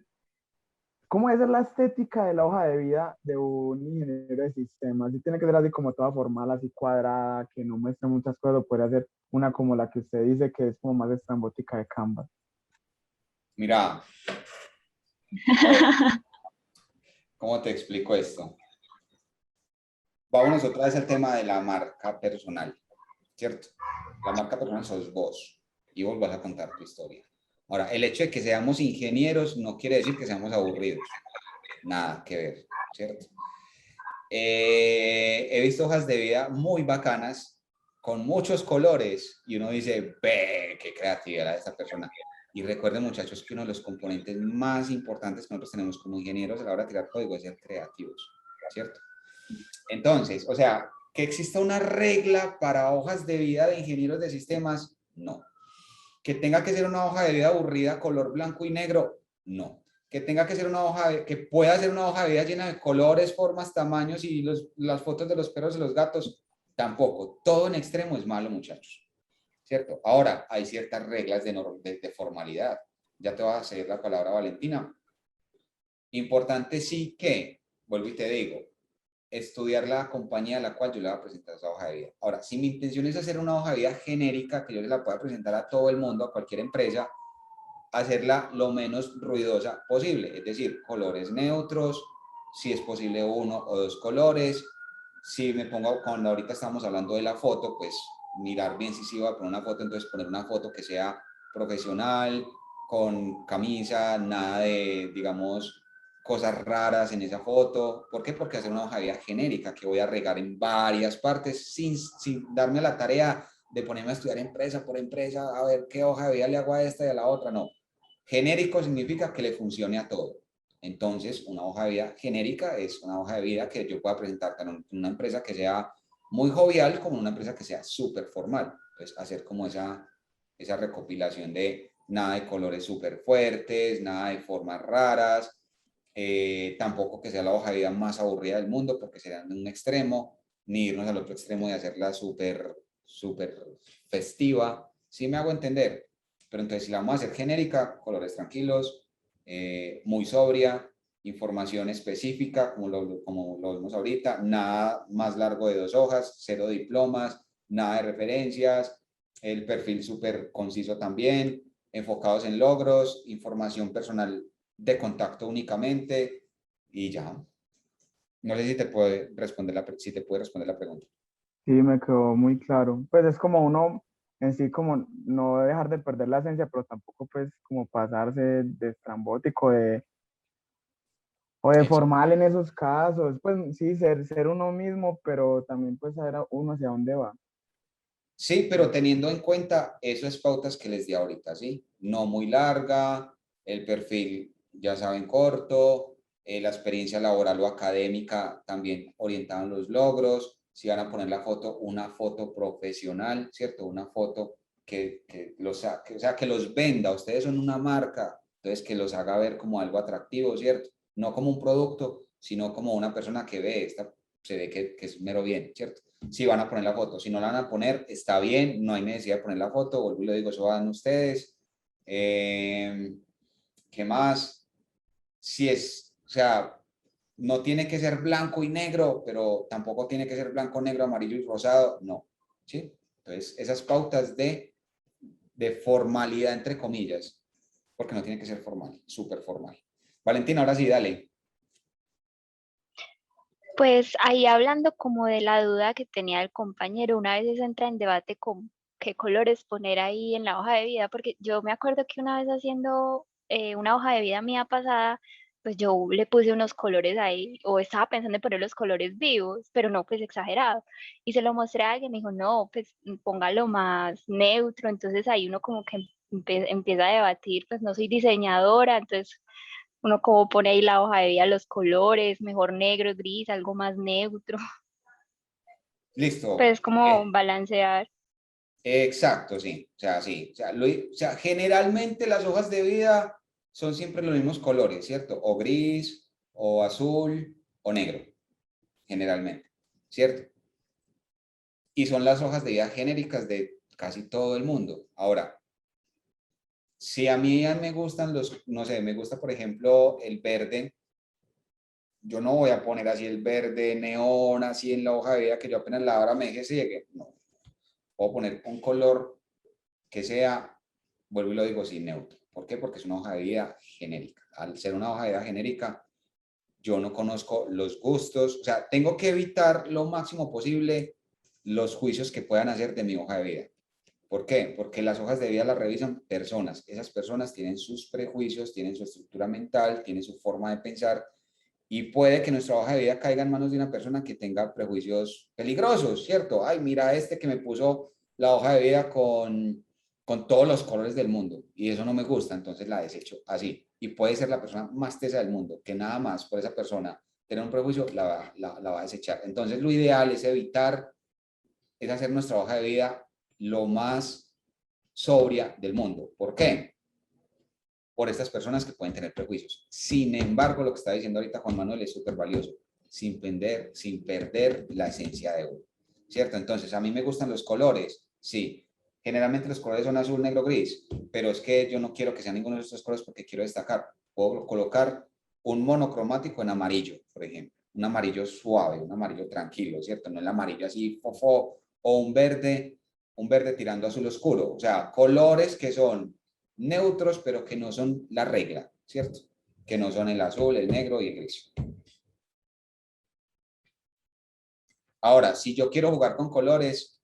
cómo debe ser la estética de la hoja de vida de un ingeniero de sistemas? Si tiene que ser así como toda formal, así cuadrada, que no muestre muchas cosas, o podría ser una como la que usted dice, que es como más estrambótica de Canva. Mira, ¿cómo te explico esto? Vámonos otra vez al tema de la marca personal, ¿cierto? La marca personal sos vos y vos vas a contar tu historia. Ahora, el hecho de que seamos ingenieros no quiere decir que seamos aburridos. Nada que ver, ¿cierto? He visto hojas de vida muy bacanas, con muchos colores, y uno dice, ve, qué creatividad de esta persona. Y recuerden, muchachos, que uno de los componentes más importantes que nosotros tenemos como ingenieros a la hora de tirar código es ser creativos, ¿cierto? Entonces, o sea, que exista una regla para hojas de vida de ingenieros de sistemas, no. Que tenga que ser una hoja de vida aburrida, color blanco y negro, no. Que tenga que ser una que pueda ser una hoja de vida llena de colores, formas, tamaños y las fotos de los perros y los gatos, tampoco. Todo en extremo es malo, muchachos, ¿cierto? Ahora, hay ciertas reglas de formalidad. Ya te vas a hacer la palabra, Valentina. Importante sí que, vuelvo y te digo, estudiar la compañía a la cual yo le voy a presentar esa hoja de vida. Ahora, si mi intención es hacer una hoja de vida genérica que yo se la pueda presentar a todo el mundo, a cualquier empresa, hacerla lo menos ruidosa posible, es decir, colores neutros, si es posible uno o dos colores. Si me pongo, cuando ahorita estamos hablando de la foto, pues mirar bien si voy a poner una foto, entonces poner una foto que sea profesional, con camisa, nada de, digamos, cosas raras en esa foto. ¿Por qué? Porque hacer una hoja de vida genérica que voy a regar en varias partes sin darme la tarea de ponerme a estudiar empresa por empresa, a ver qué hoja de vida le hago a esta y a la otra. No. Genérico significa que le funcione a todo. Entonces, una hoja de vida genérica es una hoja de vida que yo pueda presentar tanto en una empresa que sea muy jovial como en una empresa que sea súper formal. Entonces, hacer como esa recopilación de nada de colores súper fuertes, nada de formas raras, tampoco que sea la hoja de vida más aburrida del mundo porque sería en un extremo, ni irnos al otro extremo de hacerla súper festiva. ¿Sí me hago entender? Pero entonces si la vamos a hacer genérica, colores tranquilos, muy sobria, información específica, como lo vimos ahorita, nada más largo de 2 hojas, 0 diplomas, nada de referencias, el perfil súper conciso también, enfocados en logros, información personal de contacto únicamente y ya. No sé si te puede responder la pregunta. Sí, me quedó muy claro. Pues es como uno en sí, como no dejar de perder la esencia, pero tampoco pues como pasarse de estrambótico o de Exacto. formal en esos casos. Pues sí, ser uno mismo, pero también pues saber uno hacia dónde va. Sí, pero teniendo en cuenta esas pautas que les di ahorita, ¿sí? No muy larga, el perfil, ya saben, corto, la experiencia laboral o académica también orientada en los logros. Si van a poner la foto, una foto profesional, ¿cierto? Una foto o sea, que los venda. Ustedes son una marca, entonces que los haga ver como algo atractivo, ¿cierto? No como un producto, sino como una persona que ve, se ve que es mero bien, ¿cierto? Si van a poner la foto, si no la van a poner, está bien, no hay necesidad de poner la foto, vuelvo y lo digo, eso van ustedes. ¿Qué más? Si es, o sea, no tiene que ser blanco y negro, pero tampoco tiene que ser blanco, negro, amarillo y rosado, no, ¿sí? Entonces, esas pautas de formalidad, entre comillas, porque no tiene que ser formal, súper formal. Valentina, ahora sí, dale. Pues ahí hablando como de la duda que tenía el compañero, una vez entra en debate con qué colores poner ahí en la hoja de vida, porque yo me acuerdo que una vez haciendo una hoja de vida mía pasada, pues yo le puse unos colores ahí, o estaba pensando en poner los colores vivos, pero no, pues exagerado. Y se lo mostré a alguien, me dijo, no, pues póngalo más neutro, entonces ahí uno como que empieza a debatir, pues no soy diseñadora, entonces uno como pone ahí la hoja de vida, los colores, mejor negro, gris, algo más neutro, Listo. pues como balancear. Exacto, sí. O sea, sí. O sea, generalmente las hojas de vida son siempre los mismos colores, ¿cierto? O gris, o azul, o negro, generalmente, ¿cierto? Y son las hojas de vida genéricas de casi todo el mundo. Ahora, si a mí me gustan no sé, me gusta, por ejemplo, el verde, yo no voy a poner así el verde neón, así en la hoja de vida que yo apenas la hora me deje llegue. No. Puedo poner un color que sea, vuelvo y lo digo así, neutro. ¿Por qué? Porque es una hoja de vida genérica. Al ser una hoja de vida genérica, yo no conozco los gustos, o sea, tengo que evitar lo máximo posible los juicios que puedan hacer de mi hoja de vida. ¿Por qué? Porque las hojas de vida las revisan personas. Esas personas tienen sus prejuicios, tienen su estructura mental, tienen su forma de pensar y puede que nuestra hoja de vida caiga en manos de una persona que tenga prejuicios peligrosos, ¿cierto? Ay, mira este que me puso la hoja de vida con todos los colores del mundo y eso no me gusta, entonces la desecho así. Y puede ser la persona más tesa del mundo, que nada más por esa persona tener un prejuicio la va a desechar. Entonces lo ideal es evitar, es hacer nuestra hoja de vida lo más sobria del mundo. ¿Por qué? Por estas personas que pueden tener prejuicios. Sin embargo, lo que está diciendo ahorita Juan Manuel es súper valioso, sin perder la esencia de uno, ¿cierto? Entonces, a mí me gustan los colores, sí. Generalmente los colores son azul, negro, gris, pero es que yo no quiero que sean ninguno de estos colores porque quiero destacar. Puedo colocar un monocromático en amarillo, por ejemplo. Un amarillo suave, un amarillo tranquilo, ¿cierto? No el amarillo así fofo o un verde tirando azul oscuro. O sea, colores que son neutros, pero que no son la regla, ¿cierto? Que no son el azul, el negro y el gris. Ahora, si yo quiero jugar con colores,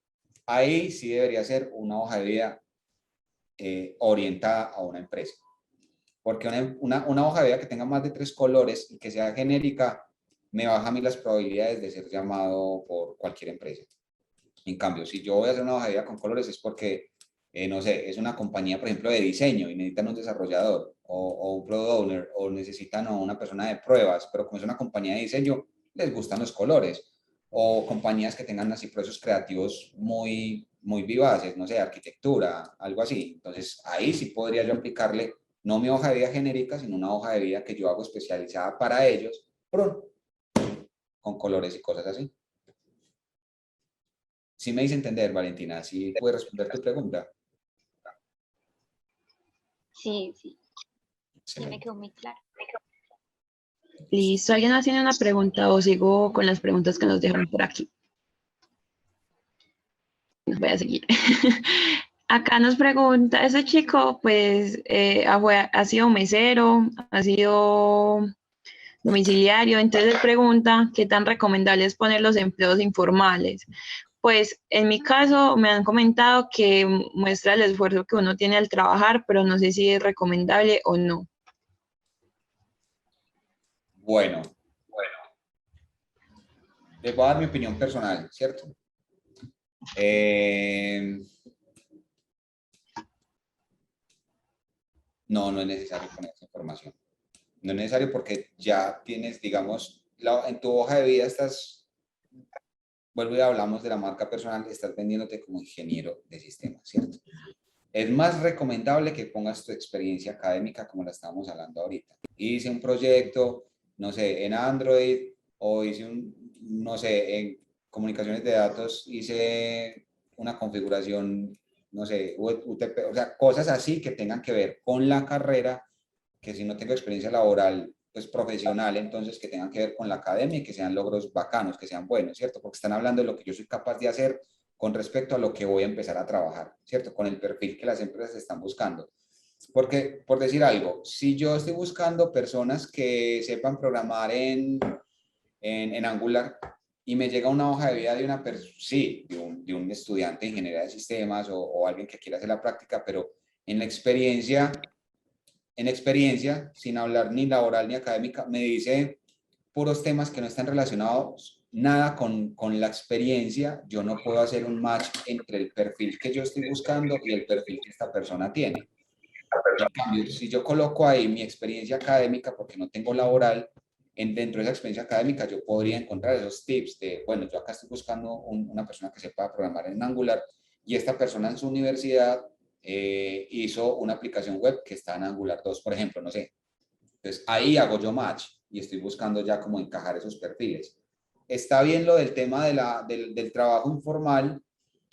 ahí sí debería ser una hoja de vida orientada a una empresa. Porque una hoja de vida que tenga más de 3 colores y que sea genérica, me baja a mí las probabilidades de ser llamado por cualquier empresa. En cambio, si yo voy a hacer una hoja de vida con colores es porque, no sé, es una compañía, por ejemplo, de diseño y necesitan un desarrollador o un product owner o necesitan a una persona de pruebas, pero como es una compañía de diseño, les gustan los colores. O compañías que tengan así procesos creativos muy vivaces, no sé, arquitectura, algo así. Entonces, ahí sí podría yo aplicarle no mi hoja de vida genérica, sino una hoja de vida que yo hago especializada para ellos, con colores y cosas así. Sí me hice entender, Valentina, ¿sí puede responder tu pregunta? Sí, sí, me Excelente. quedó muy claro. Listo, ¿alguien más tiene una pregunta o sigo con las preguntas que nos dejaron por aquí? Voy a seguir. Acá nos pregunta, ese chico pues ha sido mesero, ha sido domiciliario, entonces pregunta qué tan recomendable es poner los empleos informales. Pues en mi caso me han comentado que muestra el esfuerzo que uno tiene al trabajar, pero no sé si es recomendable o no. Bueno, les voy a dar mi opinión personal, ¿cierto? No, no es necesario poner esa información. No es necesario porque ya tienes, digamos, en tu hoja de vida estás, vuelvo y hablamos de la marca personal, estás vendiéndote como ingeniero de sistemas, ¿cierto? Es más recomendable que pongas tu experiencia académica como la estábamos hablando ahorita. Hice un proyecto, no sé, en Android o hice no sé, en comunicaciones de datos hice una configuración, no sé, UTP, o sea, cosas así que tengan que ver con la carrera, que si no tengo experiencia laboral, pues profesional, entonces que tengan que ver con la academia y que sean logros bacanos, que sean buenos, ¿cierto? Porque están hablando de lo que yo soy capaz de hacer con respecto a lo que voy a empezar a trabajar, ¿cierto? Con el perfil que las empresas están buscando. Porque, por decir algo, si yo estoy buscando personas que sepan programar en Angular y me llega una hoja de vida de una persona, sí, de un estudiante de ingeniería de sistemas o alguien que quiera hacer la práctica, pero en experiencia, sin hablar ni laboral ni académica, me dice puros temas que no están relacionados nada con la experiencia, yo no puedo hacer un match entre el perfil que yo estoy buscando y el perfil que esta persona tiene. En cambio, si yo coloco ahí mi experiencia académica, porque no tengo laboral, dentro de esa experiencia académica yo podría encontrar esos tips de, bueno, yo acá estoy buscando una persona que sepa programar en Angular y esta persona en su universidad hizo una aplicación web que está en Angular 2, por ejemplo, no sé. Entonces ahí hago yo match y estoy buscando ya cómo encajar esos perfiles. Está bien lo del tema del trabajo informal,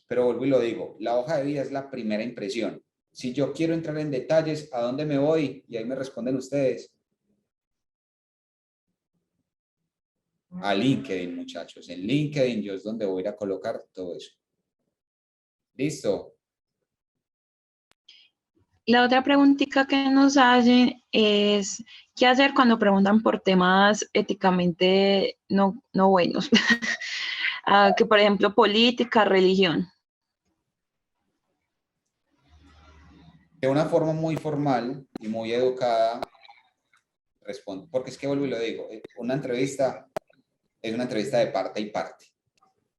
pero vuelvo y lo digo, la hoja de vida es la primera impresión. Si yo quiero entrar en detalles, ¿a dónde me voy? Y ahí me responden ustedes. A LinkedIn, muchachos. En LinkedIn yo es donde voy a ir a colocar todo eso. ¿Listo? La otra preguntita que nos hacen es, ¿qué hacer cuando preguntan por temas éticamente no buenos? Que por ejemplo, política, religión. De una forma muy formal y muy educada, respondo. Porque es que vuelvo y lo digo, una entrevista es una entrevista de parte y parte.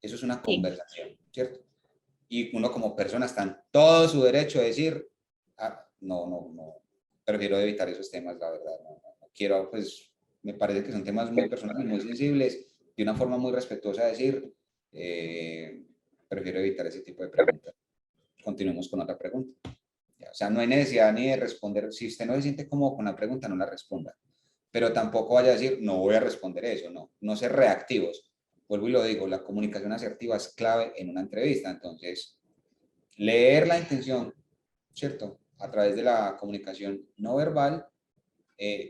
Eso es una Sí. conversación, ¿cierto? Y uno como persona está en todo su derecho de decir, ah, no, prefiero evitar esos temas, la verdad, no quiero, pues, me parece que son temas muy personales, muy sensibles, de una forma muy respetuosa decir, prefiero evitar ese tipo de preguntas. Continuemos con otra pregunta. O sea, no hay necesidad ni de responder, si usted no se siente cómodo con la pregunta, no la responda, pero tampoco vaya a decir, no voy a responder eso, no ser reactivos. Vuelvo y lo digo, la comunicación asertiva es clave en una entrevista, entonces, leer la intención, ¿cierto? A través de la comunicación no verbal,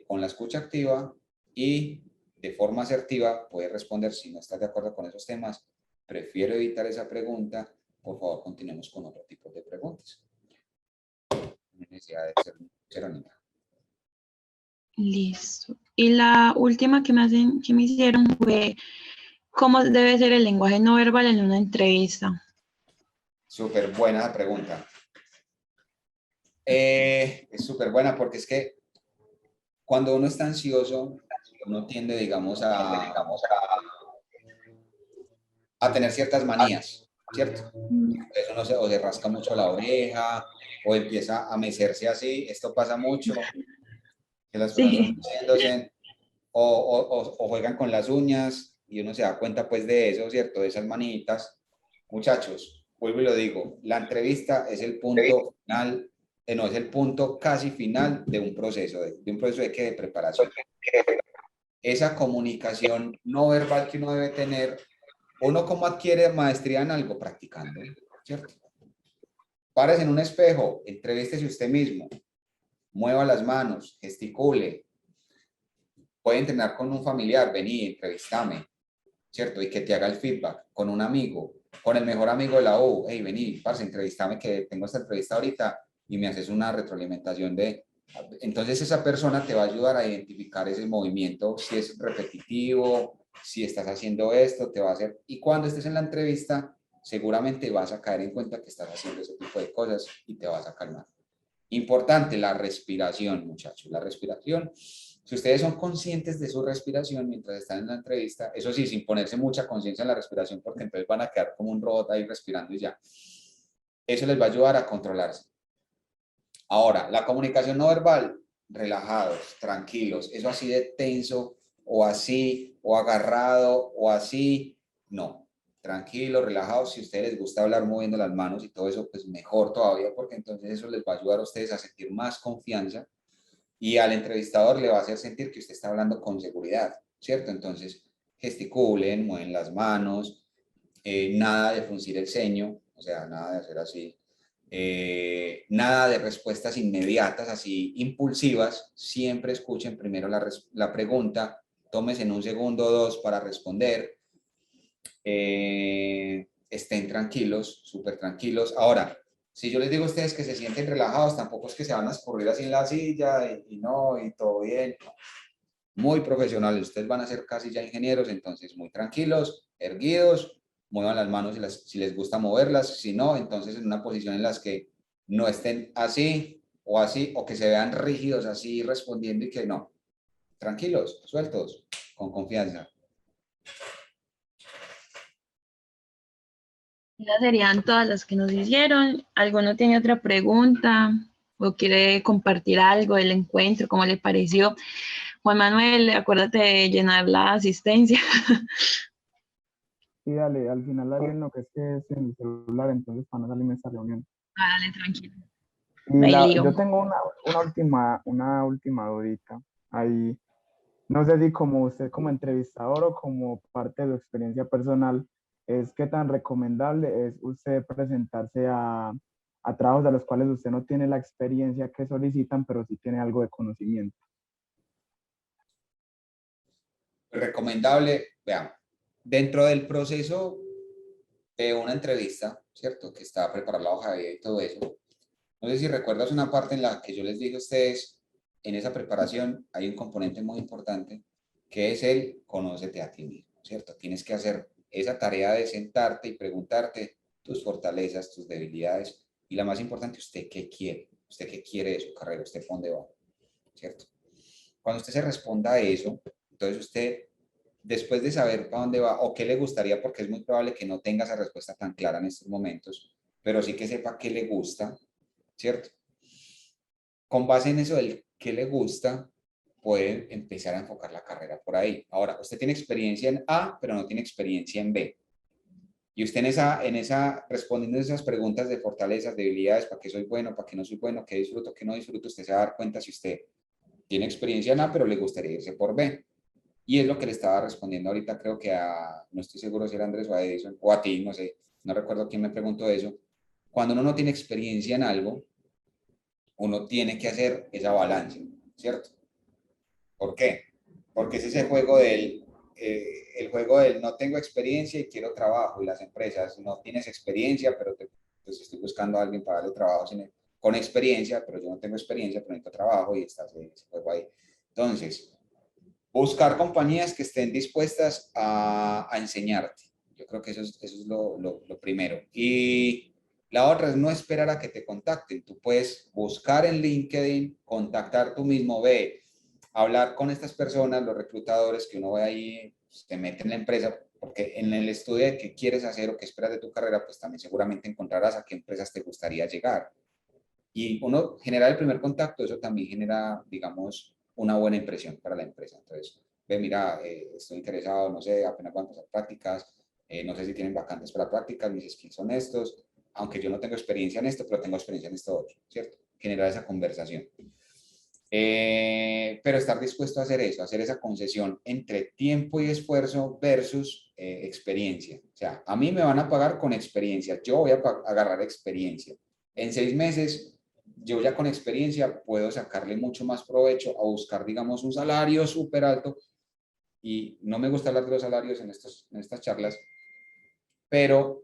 con la escucha activa y de forma asertiva puedes responder si no estás de acuerdo con esos temas. Prefiero evitar esa pregunta. Por favor, continuemos con otro tipo de preguntas. No hay necesidad de ser anónima. Listo. Y la última que me hicieron fue, ¿cómo debe ser el lenguaje no verbal en una entrevista? Súper buena pregunta. Es súper buena porque es que cuando uno está ansioso, uno tiende, digamos, a tener ciertas manías, ¿cierto? Entonces uno o se rasca mucho la oreja o empieza a mecerse así. Esto pasa mucho, que las personas están Sí. meciéndose o juegan con las uñas y uno se da cuenta pues de eso, ¿cierto? De esas manitas. Muchachos, vuelvo y lo digo, la entrevista es el punto final, no, es el punto casi final de un proceso, de un proceso de preparación. Esa comunicación no verbal que uno debe tener, uno como adquiere maestría en algo practicando, ¿cierto? Párese en un espejo, entrevístese usted mismo, mueva las manos, gesticule, puede entrenar con un familiar, vení, entrevistame, ¿cierto? Y que te haga el feedback con un amigo, con el mejor amigo de la U, hey, vení, parce, entrevistame que tengo esta entrevista ahorita y me haces una retroalimentación de... Entonces esa persona te va a ayudar a identificar ese movimiento, si es repetitivo, si estás haciendo esto, te va a hacer... Y cuando estés en la entrevista, seguramente vas a caer en cuenta que estás haciendo ese tipo de cosas y te vas a calmar. Importante, la respiración, muchachos, la respiración. Si ustedes son conscientes de su respiración mientras están en la entrevista, eso sí, sin ponerse mucha conciencia en la respiración, porque entonces van a quedar como un robot ahí respirando y ya. Eso les va a ayudar a controlarse. Ahora, la comunicación no verbal, relajados, tranquilos, eso así de tenso, o así, o agarrado, o así, no. Tranquilos, relajados, si a ustedes les gusta hablar moviendo las manos y todo eso, pues mejor todavía, porque entonces eso les va a ayudar a ustedes a sentir más confianza y al entrevistador le va a hacer sentir que usted está hablando con seguridad, ¿cierto? Entonces, gesticulen, mueven las manos, nada de fruncir el ceño, o sea, nada de hacer así, nada de respuestas inmediatas, así impulsivas, siempre escuchen primero la pregunta, tómense en un segundo o dos para responder, estén tranquilos, súper tranquilos. Ahora, si yo les digo a ustedes que se sienten relajados, tampoco es que se van a escurrir así en la silla y no, y todo bien. Muy profesionales, ustedes van a ser casi ya ingenieros, entonces muy tranquilos, erguidos, muevan las manos si les gusta moverlas, si no, entonces en una posición en las que no estén así, o que se vean rígidos así respondiendo y que no. Tranquilos, sueltos, con confianza. Esas serían todas las que nos hicieron. ¿Alguno tiene otra pregunta o quiere compartir algo del encuentro? ¿Cómo le pareció? Juan Manuel, acuérdate de llenar la asistencia. Sí, dale, al final alguien no que es que es en el celular, entonces para no salirme de esta reunión. Dale, tranquilo. Y No hay lío. yo tengo una última dudita ahí. No sé si como usted como entrevistador o como parte de su experiencia personal, es qué tan recomendable es usted presentarse a trabajos a los cuales usted no tiene la experiencia que solicitan, pero sí tiene algo de conocimiento. Recomendable, vean, dentro del proceso de una entrevista, ¿cierto? Que está preparada la hoja de vida y todo eso. No sé si recuerdas una parte en la que yo les dije a ustedes, en esa preparación hay un componente muy importante, que es el conócete a ti mismo, ¿cierto? Tienes que hacer esa tarea de sentarte y preguntarte tus fortalezas, tus debilidades, y la más importante, usted qué quiere de su carrera, usted por dónde va, ¿cierto? Cuando usted se responda a eso, entonces usted, después de saber para dónde va o qué le gustaría, porque es muy probable que no tenga esa respuesta tan clara en estos momentos, pero sí que sepa qué le gusta, ¿cierto? Con base en eso del qué le gusta, puede empezar a enfocar la carrera por ahí. Ahora, usted tiene experiencia en A, pero no tiene experiencia en B. Y usted respondiendo a esas preguntas de fortalezas, debilidades, para qué soy bueno, para qué no soy bueno, qué disfruto, qué no disfruto, usted se va a dar cuenta si usted tiene experiencia en A, pero le gustaría irse por B. Y es lo que le estaba respondiendo ahorita, creo que no estoy seguro si era Andrés o a Edison, o a ti, no sé, no recuerdo quién me preguntó eso. Cuando uno no tiene experiencia en algo, uno tiene que hacer esa balance, ¿cierto? ¿Por qué? Porque es ese juego el juego del no tengo experiencia y quiero trabajo, y las empresas no tienes experiencia, pero pues estoy buscando a alguien para darle trabajo con experiencia, pero yo no tengo experiencia, pero necesito trabajo y estás en ese juego ahí. Entonces, buscar compañías que estén dispuestas a enseñarte. Yo creo que eso es lo primero. Y la otra es no esperar a que te contacten. Tú puedes buscar en LinkedIn, contactar tú mismo, hablar con estas personas, los reclutadores que uno ve ahí, pues, te mete en la empresa, porque en el estudio de qué quieres hacer o qué esperas de tu carrera, pues también seguramente encontrarás a qué empresas te gustaría llegar. Y uno generar el primer contacto, eso también genera, digamos, una buena impresión para la empresa. Entonces, mira, estoy interesado, no sé, apenas van a empezar prácticas, no sé si tienen vacantes para prácticas, mis skills son estos, aunque yo no tengo experiencia en esto, pero tengo experiencia en esto otro, ¿cierto? Generar esa conversación. Pero estar dispuesto a hacer eso, a hacer esa concesión entre tiempo y esfuerzo versus experiencia. O sea, a mí me van a pagar con experiencia, yo voy a agarrar experiencia. En 6 meses yo ya con experiencia puedo sacarle mucho más provecho a buscar, digamos, un salario súper alto. Y no me gusta hablar de los salarios en estas charlas, pero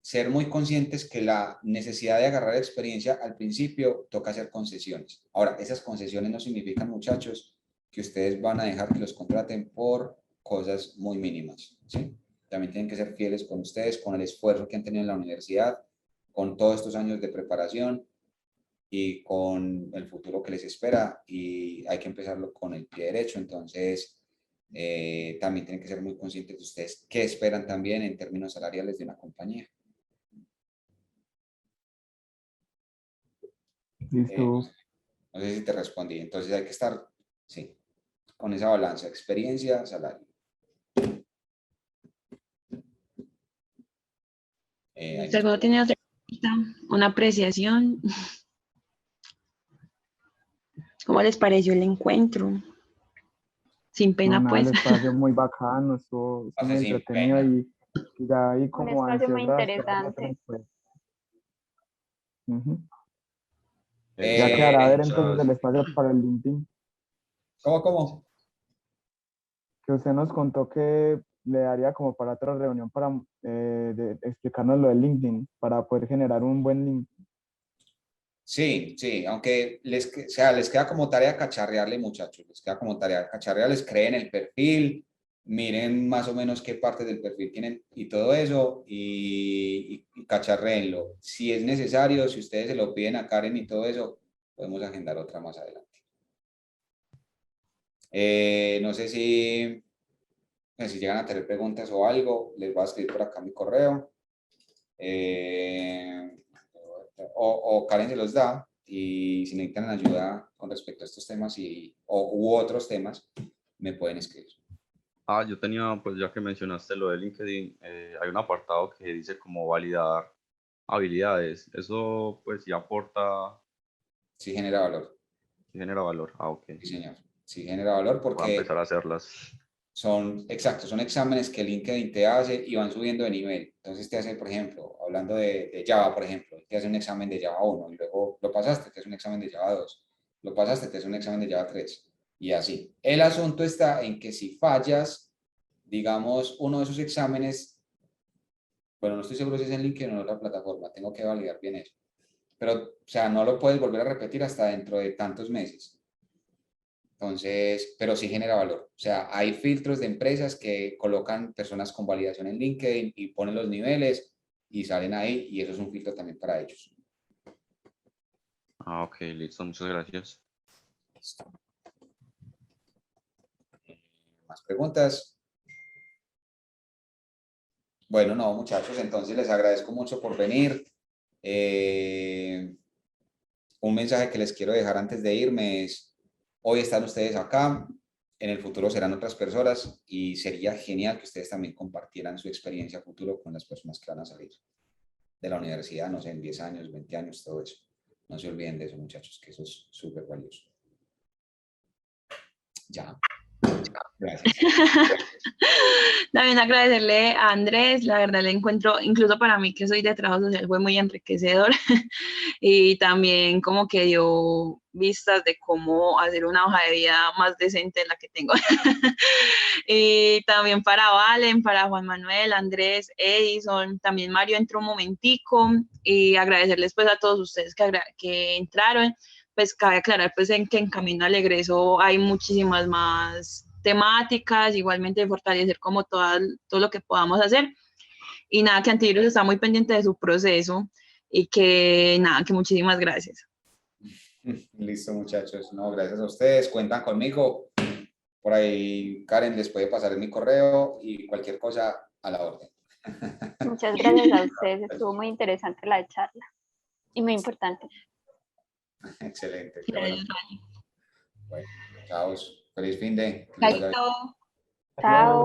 ser muy conscientes que la necesidad de agarrar experiencia al principio toca hacer concesiones. Ahora, esas concesiones no significan, muchachos, que ustedes van a dejar que los contraten por cosas muy mínimas, ¿sí? También tienen que ser fieles con ustedes, con el esfuerzo que han tenido en la universidad, con todos estos años de preparación y con el futuro que les espera, y hay que empezarlo con el pie derecho. Entonces, también tienen que ser muy conscientes de ustedes qué esperan también en términos salariales de una compañía. Listo. No sé si te respondí. Entonces hay que estar, sí, con esa balanza, experiencia, salario. Si alguno tiene otra pregunta, una apreciación, ¿cómo les pareció el encuentro? Sin No, pena, nada, pues. el espacio muy bacano, estuvo muy Sin entretenido pena. y ya ahí Un como espacio muy ansiosa de esperar la otra interesante. encuesta. Ujú. Eso Ya sí, quedará a ver entonces muchas, el espacio para el LinkedIn, ¿Cómo? que usted nos contó que le daría como para otra reunión para explicarnos lo del LinkedIn, para poder generar un buen link. Sí, sí, aunque o sea, les queda como tarea cacharrearle, muchachos, les queda como tarea cacharrearles, creen el perfil, miren más o menos qué partes del perfil tienen y todo eso, y cacharréenlo. Si es necesario, si ustedes se lo piden a Karen y todo eso, podemos agendar otra más adelante. No sé si llegan a tener preguntas o algo, les voy a escribir por acá mi correo. O Karen se los da, y si necesitan ayuda con respecto a estos temas u otros temas, me pueden escribir. yo tenía, pues ya que mencionaste lo de LinkedIn, hay un apartado que dice como validar habilidades. Eso pues sí aporta, Sí genera valor, sí genera valor. Ok, sí señor. Sí genera valor voy a porque empezar a hacerlas. son exámenes que LinkedIn te hace y van subiendo de nivel. Entonces te hace, por ejemplo, hablando de Java, por ejemplo, te hace un examen de Java 1 y luego lo pasaste, te hace un examen de Java 2, lo pasaste, te hace un examen de Java 3 y así. El asunto está en que si fallas, digamos, uno de esos exámenes, bueno, no estoy seguro si es en LinkedIn o en otra plataforma, tengo que validar bien eso. Pero, o sea, no lo puedes volver a repetir hasta dentro de tantos meses. Entonces, pero sí genera valor. O sea, hay filtros de empresas que colocan personas con validación en LinkedIn y ponen los niveles y salen ahí, y eso es un filtro también para ellos. Ok, listo, muchas gracias. Listo. ¿Más preguntas? Bueno, no, muchachos, entonces les agradezco mucho por venir. Un mensaje que les quiero dejar antes de irme es: hoy están ustedes acá, en el futuro serán otras personas, y sería genial que ustedes también compartieran su experiencia futuro con las personas que van a salir de la universidad, no sé, en 10 años, 20 años, todo eso. No se olviden de eso, muchachos, que eso es súper valioso. Ya. Gracias. También agradecerle a Andrés, la verdad el encuentro, incluso para mí que soy de trabajo social, fue muy enriquecedor y también como que dio vistas de cómo hacer una hoja de vida más decente de la que tengo. Y también para Valen, para Juan Manuel, Andrés, Edison, también Mario entró un momentico, y agradecerles pues a todos ustedes que entraron. Pues cabe aclarar pues en que en camino al egreso hay muchísimas más temáticas, igualmente fortalecer como todo lo que podamos hacer. Y nada, que Antivirus está muy pendiente de su proceso, y que nada, que muchísimas gracias. Listo, muchachos. No, gracias a ustedes. Cuentan conmigo. Por ahí Karen les puede pasar en mi correo y cualquier cosa a la orden. Muchas gracias a ustedes, estuvo muy interesante la charla y muy importante. Excelente. Qué bueno. Bueno, chao. Feliz fin de. Que les vaya bien. Chaito. Chao.